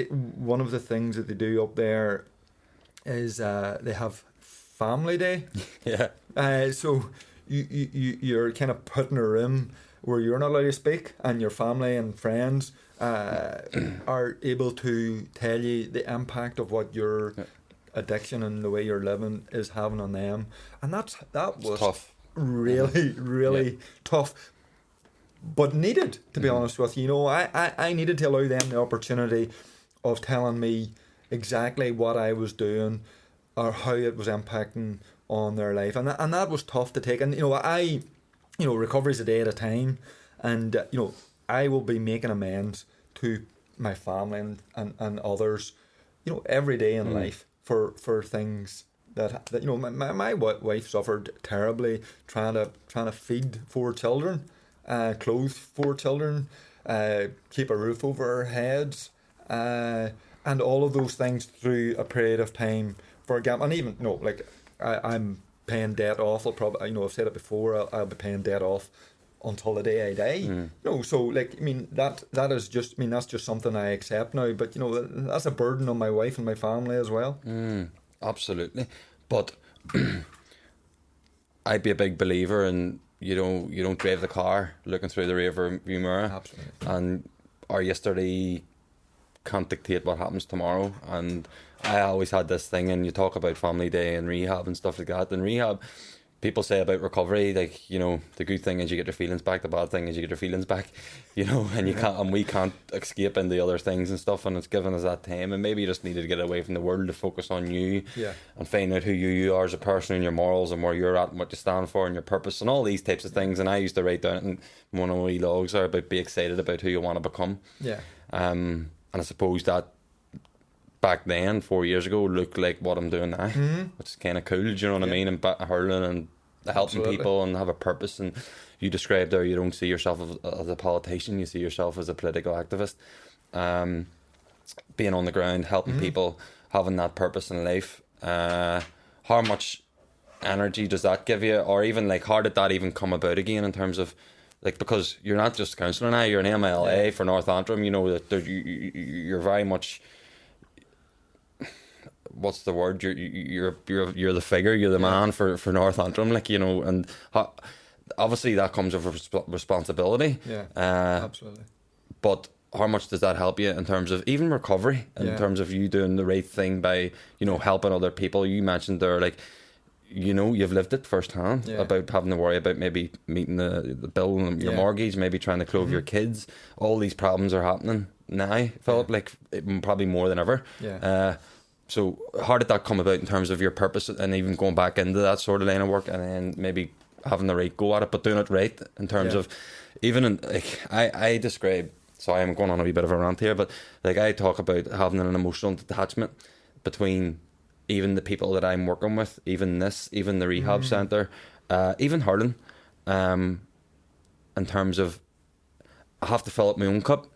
[SPEAKER 2] one of the things that they do up there is they have Family Day.
[SPEAKER 1] Yeah.
[SPEAKER 2] So you're kind of put in a room where you're not allowed to speak, and your family and friends are able to tell you the impact of what your addiction and the way you're living is having on them, and that was
[SPEAKER 1] tough.
[SPEAKER 2] Really tough, but needed, to be honest with you. You know, I needed to allow them the opportunity of telling me exactly what I was doing or how it was impacting on their life, and that was tough to take. And you know, recovery's a day at a time, and you know, I will be making amends to my family and others, you know, every day in life for things that you know, my wife suffered terribly trying to feed 4 children, clothe 4 children, keep a roof over our heads, and all of those things through a period of time for a gap. And even, you know, like I'm paying debt off. I'll probably, you know, I've said it before, I'll be paying debt off until the day I die. You know, so like, I mean, that is just, I mean, that's just something I accept now. But you know, that's a burden on my wife and my family as well.
[SPEAKER 1] Absolutely. But I'd be a big believer in, you don't drive the car looking through the rear view mirror.
[SPEAKER 2] Absolutely.
[SPEAKER 1] And our yesterday can't dictate what happens tomorrow. And I always had this thing, and you talk about Family Day and rehab and stuff like that. And rehab, people say about recovery, like, you know, the good thing is you get your feelings back, the bad thing is you get your feelings back, you know, and you can't, and we can't escape into other things and stuff, and it's given us that time, and maybe you just needed to get away from the world to focus on you, and find out who you are as a person and your morals and where you're at and what you stand for and your purpose and all these types of things. And I used to write down in one of my wee logs are about be excited about who you want to become. And I suppose that back then 4 years ago looked like what I'm doing now, which is kind of cool, do you know what I mean? And hurling and helping people and have a purpose. And you described there, you don't see yourself as a politician, you see yourself as a political activist, being on the ground, helping people, having that purpose in life. How much energy does that give you, or even like how did that even come about again, in terms of like, because you're not just a councillor now, you're an MLA for North Antrim, you know, that you're very much, what's the word? You're the figure. You're the man for North Antrim, like, you know, and obviously that comes with responsibility.
[SPEAKER 2] Absolutely.
[SPEAKER 1] But how much does that help you in terms of even recovery, in terms of you doing the right thing by, you know, helping other people? You mentioned there, like, you know, you've lived it firsthand about having to worry about maybe meeting the bill and your mortgage, maybe trying to clothe your kids. All these problems are happening now, Philip, like probably more than ever. So how did that come about in terms of your purpose, and even going back into that sort of line of work, and then maybe having the right go at it, but doing it right in terms of even in, like, I describe, sorry, I'm going on a wee bit of a rant here, but like I talk about having an emotional detachment between even the people that I'm working with, even the rehab centre, even hurling, in terms of I have to fill up my own cup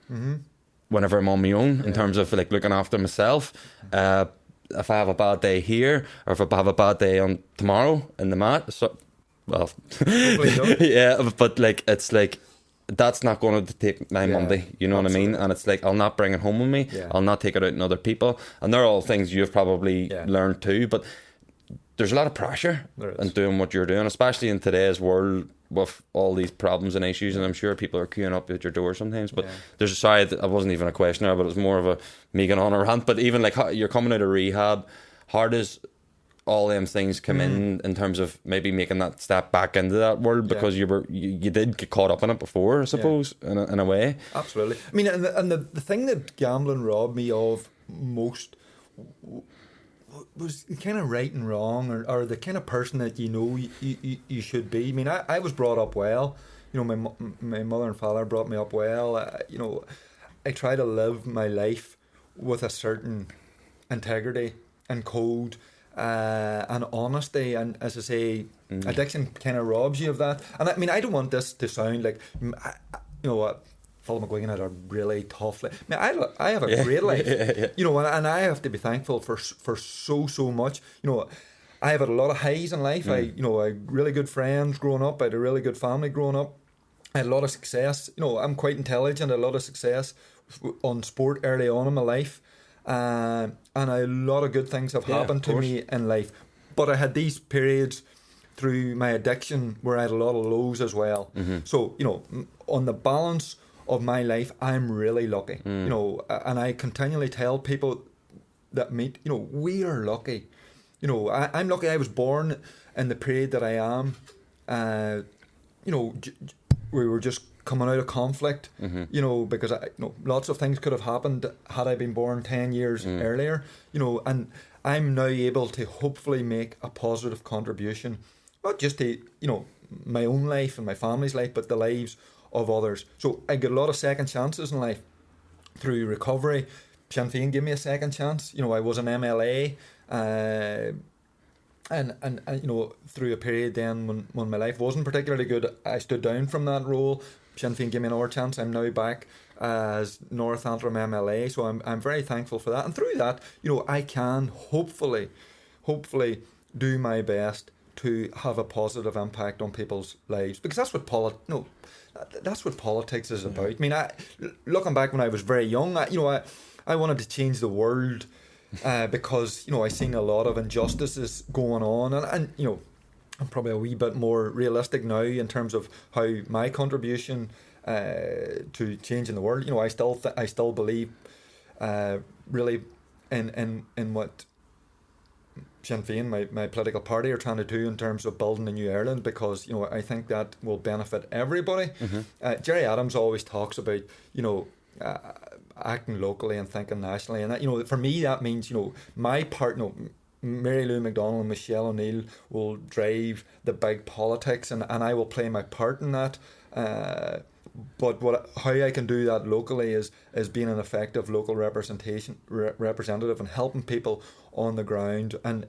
[SPEAKER 1] whenever I'm on my own, in terms of like looking after myself. If I have a bad day here, or if I have a bad day on tomorrow in the mat, so, well, but like, it's like, that's not going to take my Monday, you know what I mean? And it's like, I'll not bring it home with me, I'll not take it out on other people, and they're all things you've probably learned too, but there's a lot of pressure in doing what you're doing, especially in today's world with all these problems and issues, and I'm sure people are queuing up at your door sometimes, but there's, sorry, I wasn't even a questioner, but it was more of a me going on a rant. But even like, you're coming out of rehab, how does all them things come in terms of maybe making that step back into that world, because you did get caught up in it before, I suppose, in a way.
[SPEAKER 2] Absolutely. I mean, and the thing that gambling robbed me of most was kind of right and wrong, or the kind of person that you know you should be. I mean, I was brought up well. You know, my mother and father brought me up well. You know, I try to live my life with a certain integrity and code and honesty. And as I say, addiction kind of robs you of that. And I mean, I don't want this to sound like, you know what, Philip McGuigan had a really tough life. I mean, I have a great life, you know, and I have to be thankful for so much. You know, I have had a lot of highs in life. I had really good friends growing up. I had a really good family growing up. I had a lot of success. I'm quite intelligent. I had a lot of success on sport early on in my life. And a lot of good things have happened to me in life. But I had these periods through my addiction where I had a lot of lows as well. So, on the balance of my life, I'm really lucky. And I continually tell people that meet, we are lucky. I'm lucky I was born in the period that I am. We were just coming out of conflict, because lots of things could have happened had I been born 10 years earlier, and I'm now able to hopefully make a positive contribution, not just to, my own life and my family's life, but the lives of others. So I get a lot of second chances in life through recovery. Sinn Féin gave me a second chance. I was an MLA, and through a period then when my life wasn't particularly good, I stood down from that role. Sinn Féin gave me another chance. I'm now back as North Antrim MLA, so I'm very thankful for that. And through that, I can hopefully do my best to have a positive impact on people's lives, because that's what politics is about. I mean, looking back when I was very young, I wanted to change the world. Because I seen a lot of injustices going on, and I'm probably a wee bit more realistic now in terms of how my contribution to changing the world. I still believe really in what Sinn Féin, my political party, are trying to do in terms of building a new Ireland, because I think that will benefit everybody. Jerry Adams always talks about acting locally and thinking nationally, and that, for me that means my part. Mary Lou McDonald and Michelle O'Neill will drive the big politics, and I will play my part in that. But how I can do that locally is being an effective local representative and helping people on the ground, and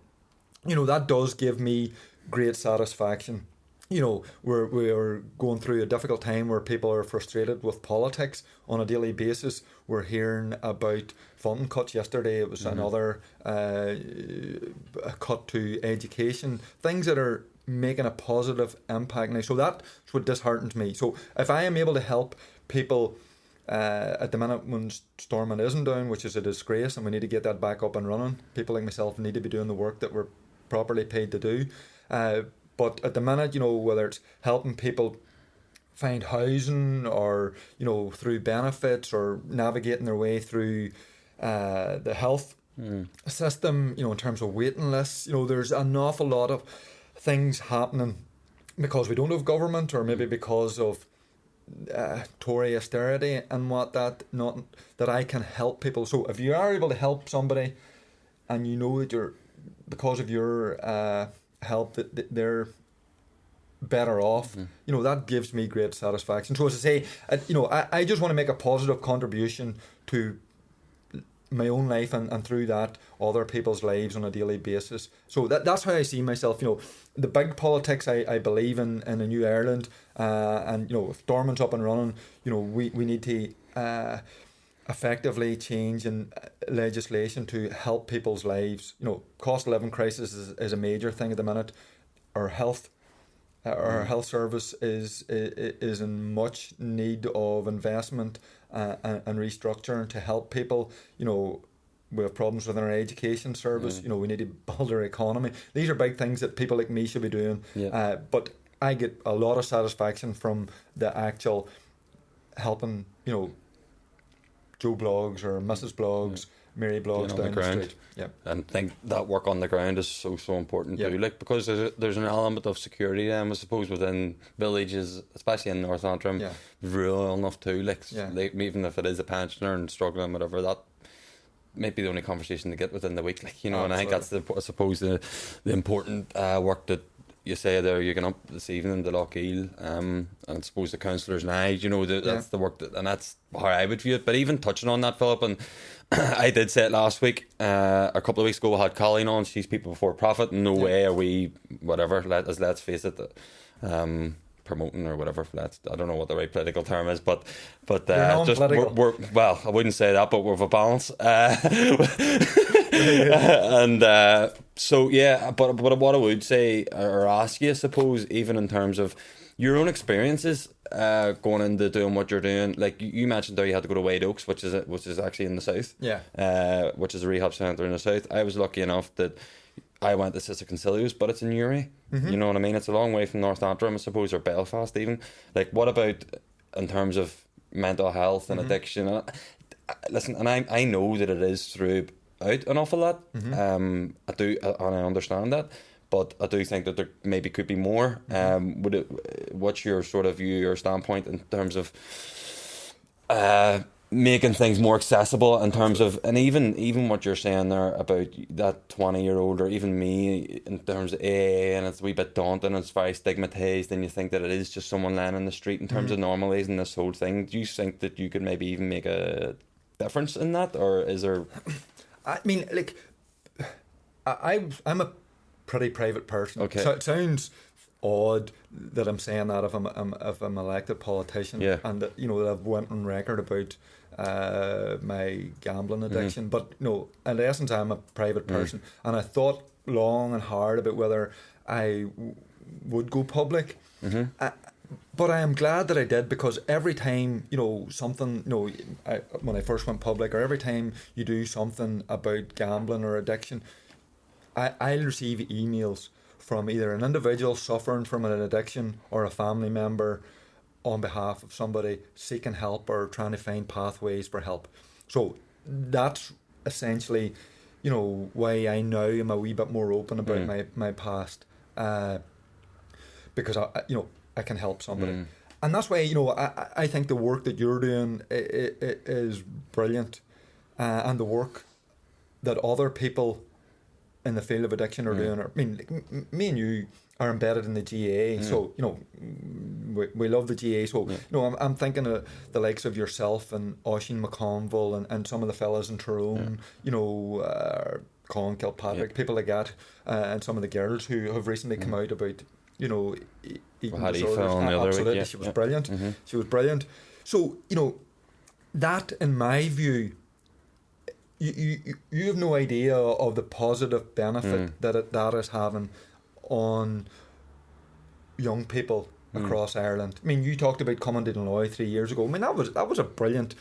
[SPEAKER 2] that does give me great satisfaction. We're going through a difficult time where people are frustrated with politics on a daily basis. We're hearing about funding cuts. Yesterday it was another a cut to education, things that are making a positive impact now. So that's what disheartens me. So if I am able to help people at the minute when Stormont isn't down, which is a disgrace, and we need to get that back up and running, people like myself need to be doing the work that we're properly paid to do. But at the minute, whether it's helping people find housing, or through benefits, or navigating their way through the health system, in terms of waiting lists, there's an awful lot of things happening because we don't have government, or maybe because of Tory austerity and that I can help people. So if you are able to help somebody, and that you're, because of your help, that they're better off, that gives me great satisfaction. So as I say, I just want to make a positive contribution to my own life, and through that other people's lives on a daily basis. So that's how I see myself. The big politics, I believe in a new Ireland, and if Stormont's up and running, we need to effectively change in legislation to help people's lives. Cost of living crisis is a major thing at the minute. Our health service is in much need of investment and restructuring to help people. We have problems with our education service. We need to build our economy. These are big things that people like me should be doing. But I get a lot of satisfaction from the actual helping, Joe Blogs or Mrs. Blogs, Mary Blogs down the street.
[SPEAKER 1] And I think that work on the ground is so important too. Because there's an element of security, I suppose, within villages, especially in North Antrim, rural enough too. Even if it is a pensioner and struggling, whatever, that might be the only conversation to get within the week. And I think that's the important work that you say there. You get up this evening to Lochiel, and I suppose the councillors and that's the work and that's how I would view it. But even touching on that, Philip, and I did say it last week, a couple of weeks ago we had Colleen on. She's People Before Profit. No way are we let's face it, promoting or whatever. I don't know what the right political term is, but just we're I wouldn't say that, but we're of a balance. And So yeah, but what I would say or ask you, I suppose, even in terms of your own experiences going into doing what you're doing, like you mentioned there, you had to go to White Oaks, which is actually in the south, which is a rehab centre in the south. I was lucky enough that I went to Sister Concilios, but it's in Uri. You know what I mean? It's a long way from North Antrim, I suppose, or Belfast even. Like, what about in terms of mental health and addiction? Listen, and I know that it is throughout an awful lot. I do, and I understand that, but I do think that there maybe could be more. What's your sort of view or standpoint in terms of making things more accessible in terms of, and even what you're saying there about that 20-year-old or even me in terms of AA, and it's a wee bit daunting, it's very stigmatized, and you think that it is just someone lying in the street in terms of normalizing this whole thing. Do you think that you could maybe even make a difference in that, or is there?
[SPEAKER 2] I mean, like, I'm a pretty private person.
[SPEAKER 1] Okay.
[SPEAKER 2] So it sounds odd that I'm saying that if I'm elected politician, and that, that I've went on record about my gambling addiction. But no, in essence, I'm a private person, and I thought long and hard about whether I would go public. But I am glad that I did, because every time, something, when I first went public, or every time you do something about gambling or addiction, I'll receive emails from either an individual suffering from an addiction or a family member on behalf of somebody seeking help or trying to find pathways for help. So that's essentially, why I now am a wee bit more open about my past, because I can help somebody. And that's why, I think the work that you're doing is brilliant, and the work that other people in the field of addiction are doing. I mean, like, me and you are embedded in the GAA, so we love the GAA. So I'm thinking of the likes of yourself and Oisin McConville and some of the fellas in Tyrone, Colin Kilpatrick, people like that, and some of the girls who have recently come out about eating disorders. Absolutely, week, she was brilliant. She was brilliant. So that, in my view, you have no idea of the positive benefit that is having on young people across Ireland. I mean, you talked about coming to Dunloy 3 years ago. I mean, that was a brilliant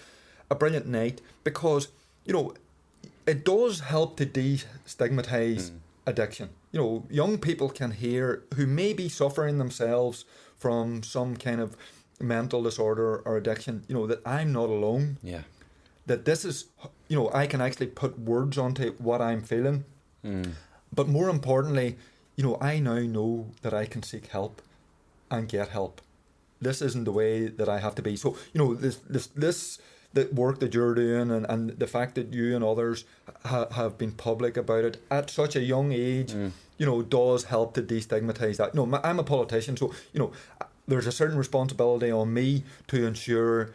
[SPEAKER 2] night, because it does help to destigmatise addiction. Young people can hear, who may be suffering themselves from some kind of mental disorder or addiction, that I'm not alone. Yeah. That this is, I can actually put words onto what I'm feeling. But more importantly, I now know that I can seek help and get help. This isn't the way that I have to be. So, this the work that you're doing, and the fact that you and others have been public about it at such a young age, does help to destigmatise that. I'm a politician, so, there's a certain responsibility on me to ensure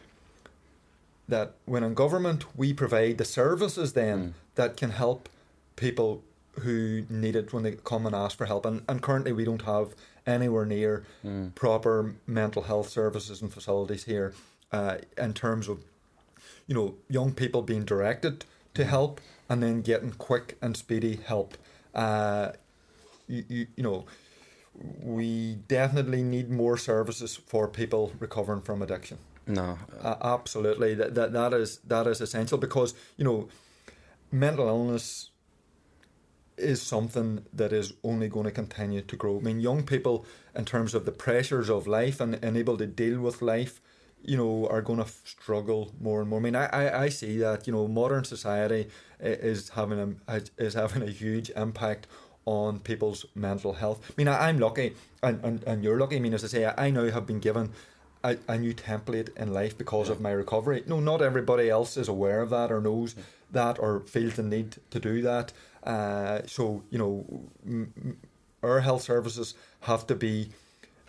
[SPEAKER 2] that when in government we provide the services then that can help people who need it when they come and ask for help. And currently we don't have anywhere near proper mental health services and facilities here, in terms of young people being directed to help and then getting quick and speedy help. We definitely need more services for people recovering from addiction. No, absolutely. That is essential, because mental illness is something that is only going to continue to grow. I mean, young people, in terms of the pressures of life and able to deal with life, are going to struggle more and more. I mean, I see that modern society is having a huge impact on people's mental health. I mean, I'm lucky, and you're lucky. I mean, as I say, I now have been given a new template in life because of my recovery. Not everybody else is aware of that or knows that or feels the need to do that. So our health services have to be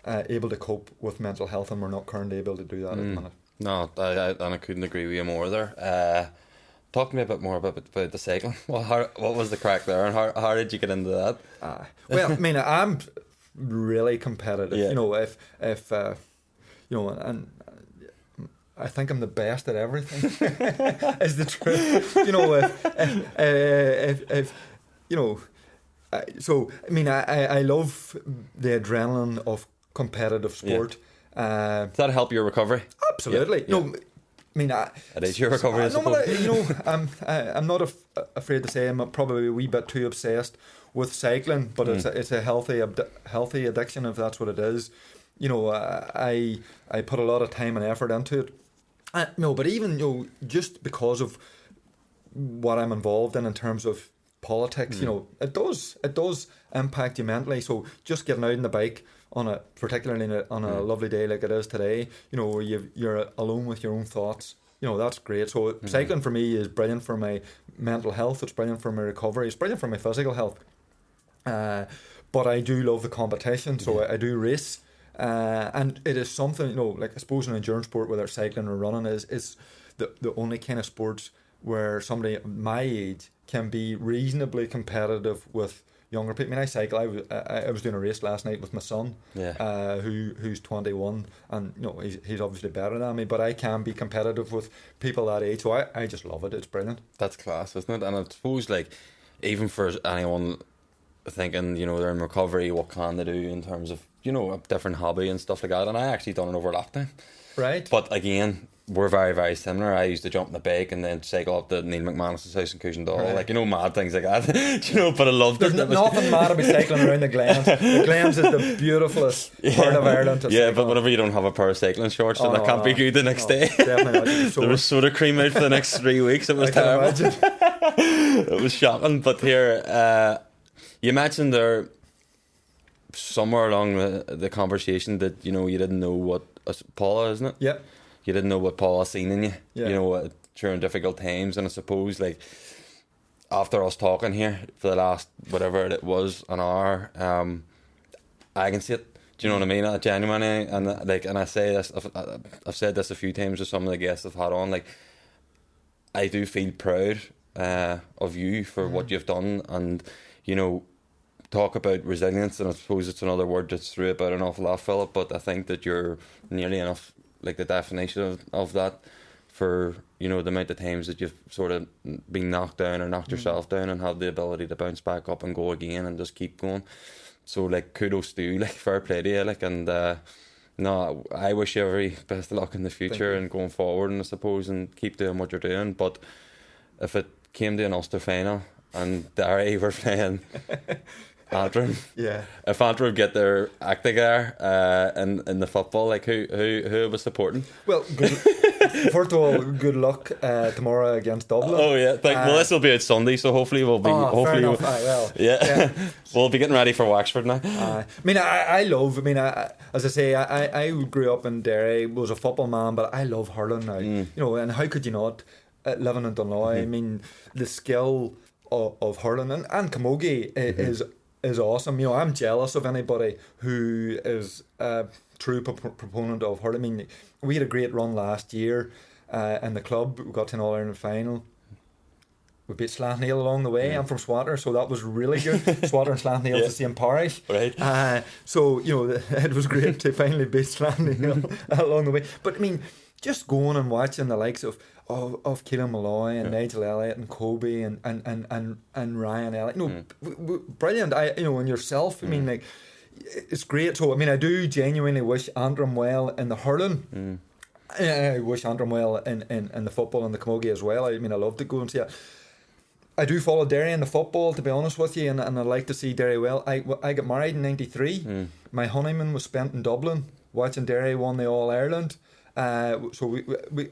[SPEAKER 2] able to cope with mental health, and we're not currently able to do that at the minute. No,
[SPEAKER 1] and I couldn't agree with you more there. Talk to me a bit more about the cycling. What was the crack there, and how did you get into that?
[SPEAKER 2] Well, I mean, I'm really competitive. If and I think I'm the best at everything. Is the truth. If I love the adrenaline of competitive sport.
[SPEAKER 1] Does that help your recovery?
[SPEAKER 2] Absolutely.
[SPEAKER 1] Yeah.
[SPEAKER 2] No, I mean,
[SPEAKER 1] it is your recovery, I suppose.
[SPEAKER 2] I'm not afraid to say I'm probably a wee bit too obsessed with cycling, but it's a healthy addiction, if that's what it is. I put a lot of time and effort into it. But even just because of what I'm involved in terms of politics, it does impact you mentally. So just getting out on the bike particularly on a lovely day like it is today, where you're alone with your own thoughts, that's great. So cycling for me is brilliant for my mental health. It's brilliant for my recovery. It's brilliant for my physical health. But I do love the competition, so I do race. And it is something, like I suppose an endurance sport, whether it's cycling or running, is the only kind of sports where somebody my age can be reasonably competitive with younger people. I mean, I cycle. I was doing a race last night with my son, who's 21, and he's obviously better than me, but I can be competitive with people that age. So I just love it. It's brilliant.
[SPEAKER 1] That's class, isn't it? And I suppose, like, even for anyone thinking, they're in recovery, what can they do in terms of, a different hobby and stuff like that? And I actually done it over lockdown.
[SPEAKER 2] Right.
[SPEAKER 1] But again, we're very, very similar. I used to jump on the bike and then cycle up to Neil McManus's house in Cushendall, mad things like that. But I loved it.
[SPEAKER 2] There's nothing mad about cycling around the Glens. The Glens is the beautifulest part of Ireland to cycle.
[SPEAKER 1] But whenever you don't have a pair of cycling shorts, that can't be good the next day.
[SPEAKER 2] Definitely not.
[SPEAKER 1] There was soda cream out for the next 3 weeks. It was terrible. It was shocking. But here, you mentioned there somewhere along the conversation that you didn't know what Paula, isn't it?
[SPEAKER 2] Yep.
[SPEAKER 1] You didn't know what Paula seen in you. Yeah. During difficult times, and I suppose like after us talking here for the last whatever it was an hour, I can see it. Do you know what I mean? Genuinely, and I say this. I've said this a few times with some of the guests I've had on. Like, I do feel proud of you for what you've done, and talk about resilience, and I suppose it's another word that's threw about an awful lot, Philip, but I think that you're nearly enough like the definition of that for the amount of times that you've sort of been knocked down or knocked yourself down and have the ability to bounce back up and go again and just keep going. So like kudos to you, like fair play to you, like, and I wish you every best of luck in the future and going forward, and I suppose, and keep doing what you're doing. But if it came to an Ulster final and Derry were playing Antrim. Yeah. If Antrim get their act together in the football, like who was supporting?
[SPEAKER 2] Well, first of all, good luck tomorrow against Dublin.
[SPEAKER 1] Oh yeah, well this will be out Sunday, so hopefully we'll be.
[SPEAKER 2] Hopefully, fair enough.
[SPEAKER 1] We'll be getting ready for Wexford now.
[SPEAKER 2] As I say, I grew up in Derry, was a football man, but I love hurling now. And how could you not? Living in Dunloy, I mean, the skill of hurling and camogie is awesome. I'm jealous of anybody who is a true proponent of hurling. I mean, we had a great run last year in the club. We got to an All-Ireland final. We beat Slaughtneil along the way. I'm from Swatragh, so that was really good. Swatragh and Slaughtneil the same parish.
[SPEAKER 1] Right.
[SPEAKER 2] So, it was great to finally beat Slaughtneil along the way. But, I mean, just going and watching the likes of Keelan Malloy and Nigel Elliott and Kobe and Ryan Elliott. Brilliant. And yourself. I mean, like, it's great. So, I mean, I do genuinely wish Antrim well in the hurling. I wish Antrim well in the football and the camogie as well. I mean, I love to go and see it. I do follow Derry in the football, to be honest with you, and I like to see Derry well. I got married in '93. My honeymoon was spent in Dublin, watching Derry won the All-Ireland. So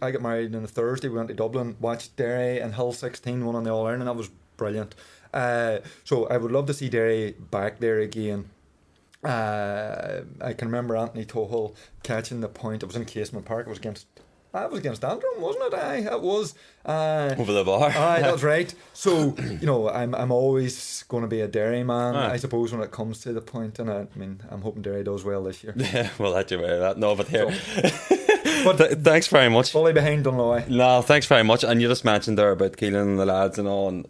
[SPEAKER 2] I got married on a Thursday. We went to Dublin, watched Derry and Hill 16 won on the All Ireland. That was brilliant. So I would love to see Derry back there again. I can remember Anthony Tohill catching the point. It was in Casement Park. It was against Antrim, wasn't it? It was
[SPEAKER 1] over the bar.
[SPEAKER 2] That's right. So I'm always going to be a Derry man, I suppose, when it comes to the point. And I'm hoping Derry does well this year.
[SPEAKER 1] Yeah, we'll let you wear that. No, but here. But thanks very much.
[SPEAKER 2] Fully behind Dunloy.
[SPEAKER 1] No, thanks very much. And you just mentioned there about Keelan and the lads and all, and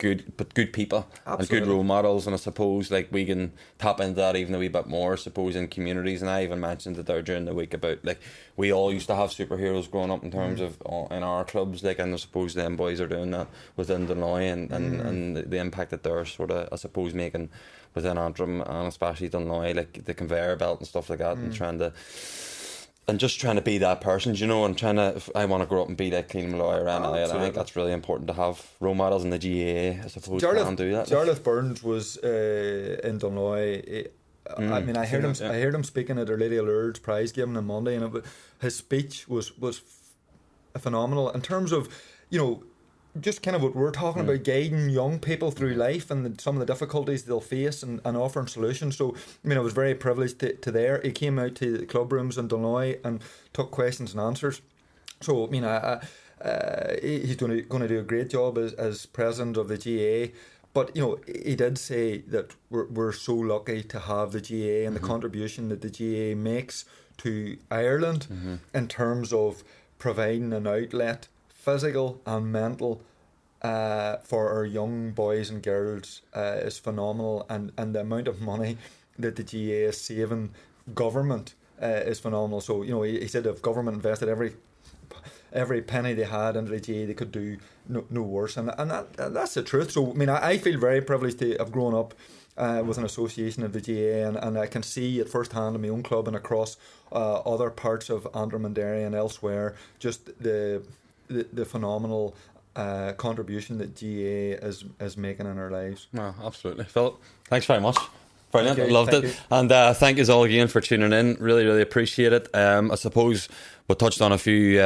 [SPEAKER 1] good people.
[SPEAKER 2] Absolutely.
[SPEAKER 1] And good role models. And I suppose like we can tap into that even a wee bit more, I suppose, in communities. And I even mentioned it there during the week about like we all used to have superheroes growing up in terms of in our clubs, like, and I suppose them boys are doing that within Dunloy and the impact that they're sort of, I suppose, making within Antrim and especially Dunloy, like the conveyor belt and stuff like that, and just trying to be that person, you know, and I want to grow up and be like Clean Malloy, and I think that's really important to have role models in the GAA, I suppose, can do that.
[SPEAKER 2] Jarlath Burns was in Dunloy. I mean, I heard him speaking at Our Lady of Lourdes prize giving on Monday, and his speech was phenomenal in terms of, you know, just kind of what we're talking about, guiding young people through life and some of the difficulties they'll face and offering solutions. So, I mean, I was very privileged to there. He came out to the club rooms in Dunloy and took questions and answers. So, I mean, he's going to do a great job as president of the GAA. But, you know, he did say that we're so lucky to have the GAA and the contribution that the GAA makes to Ireland in terms of providing an outlet, physical and mental, for our young boys and girls is phenomenal, and the amount of money that the GAA is saving government is phenomenal. So, you know, he said if government invested every penny they had into the GAA, they could do no worse, and that's the truth. So, I mean, I feel very privileged to have grown up with an association of the GAA, and I can see at first hand in my own club and across other parts of Antrim and Derry and elsewhere just the phenomenal contribution that GAA is making in our lives.
[SPEAKER 1] No, absolutely. Philip, thanks very much. Brilliant.
[SPEAKER 2] Okay,
[SPEAKER 1] Loved it.
[SPEAKER 2] you.
[SPEAKER 1] And thank you all again for tuning in. Really, really appreciate it. I suppose we touched on a few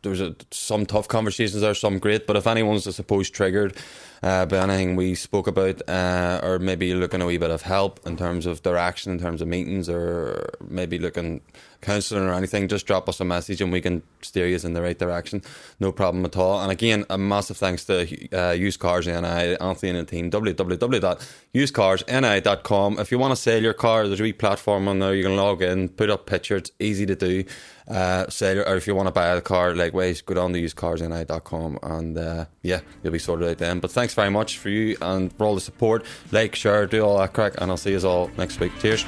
[SPEAKER 1] there was some tough conversations there, some great, but if anyone's, I suppose, triggered by anything we spoke about, or maybe looking a wee bit of help in terms of direction, in terms of meetings, or maybe looking counselling or anything, just drop us a message and we can steer you in the right direction. No problem at all. And again, a massive thanks to Used Cars NI, Anthony and the team, www.usedcarsni.com. If you want to sell your car, there's a wee platform on there. You can log in, put up pictures, it's easy to do. Sell or if you want to buy a car, likewise, go down to usedcarsni.com and yeah, you'll be sorted out then. But thanks very much for you and for all the support. Like, share, do all that crack, and I'll see you all next week. Cheers.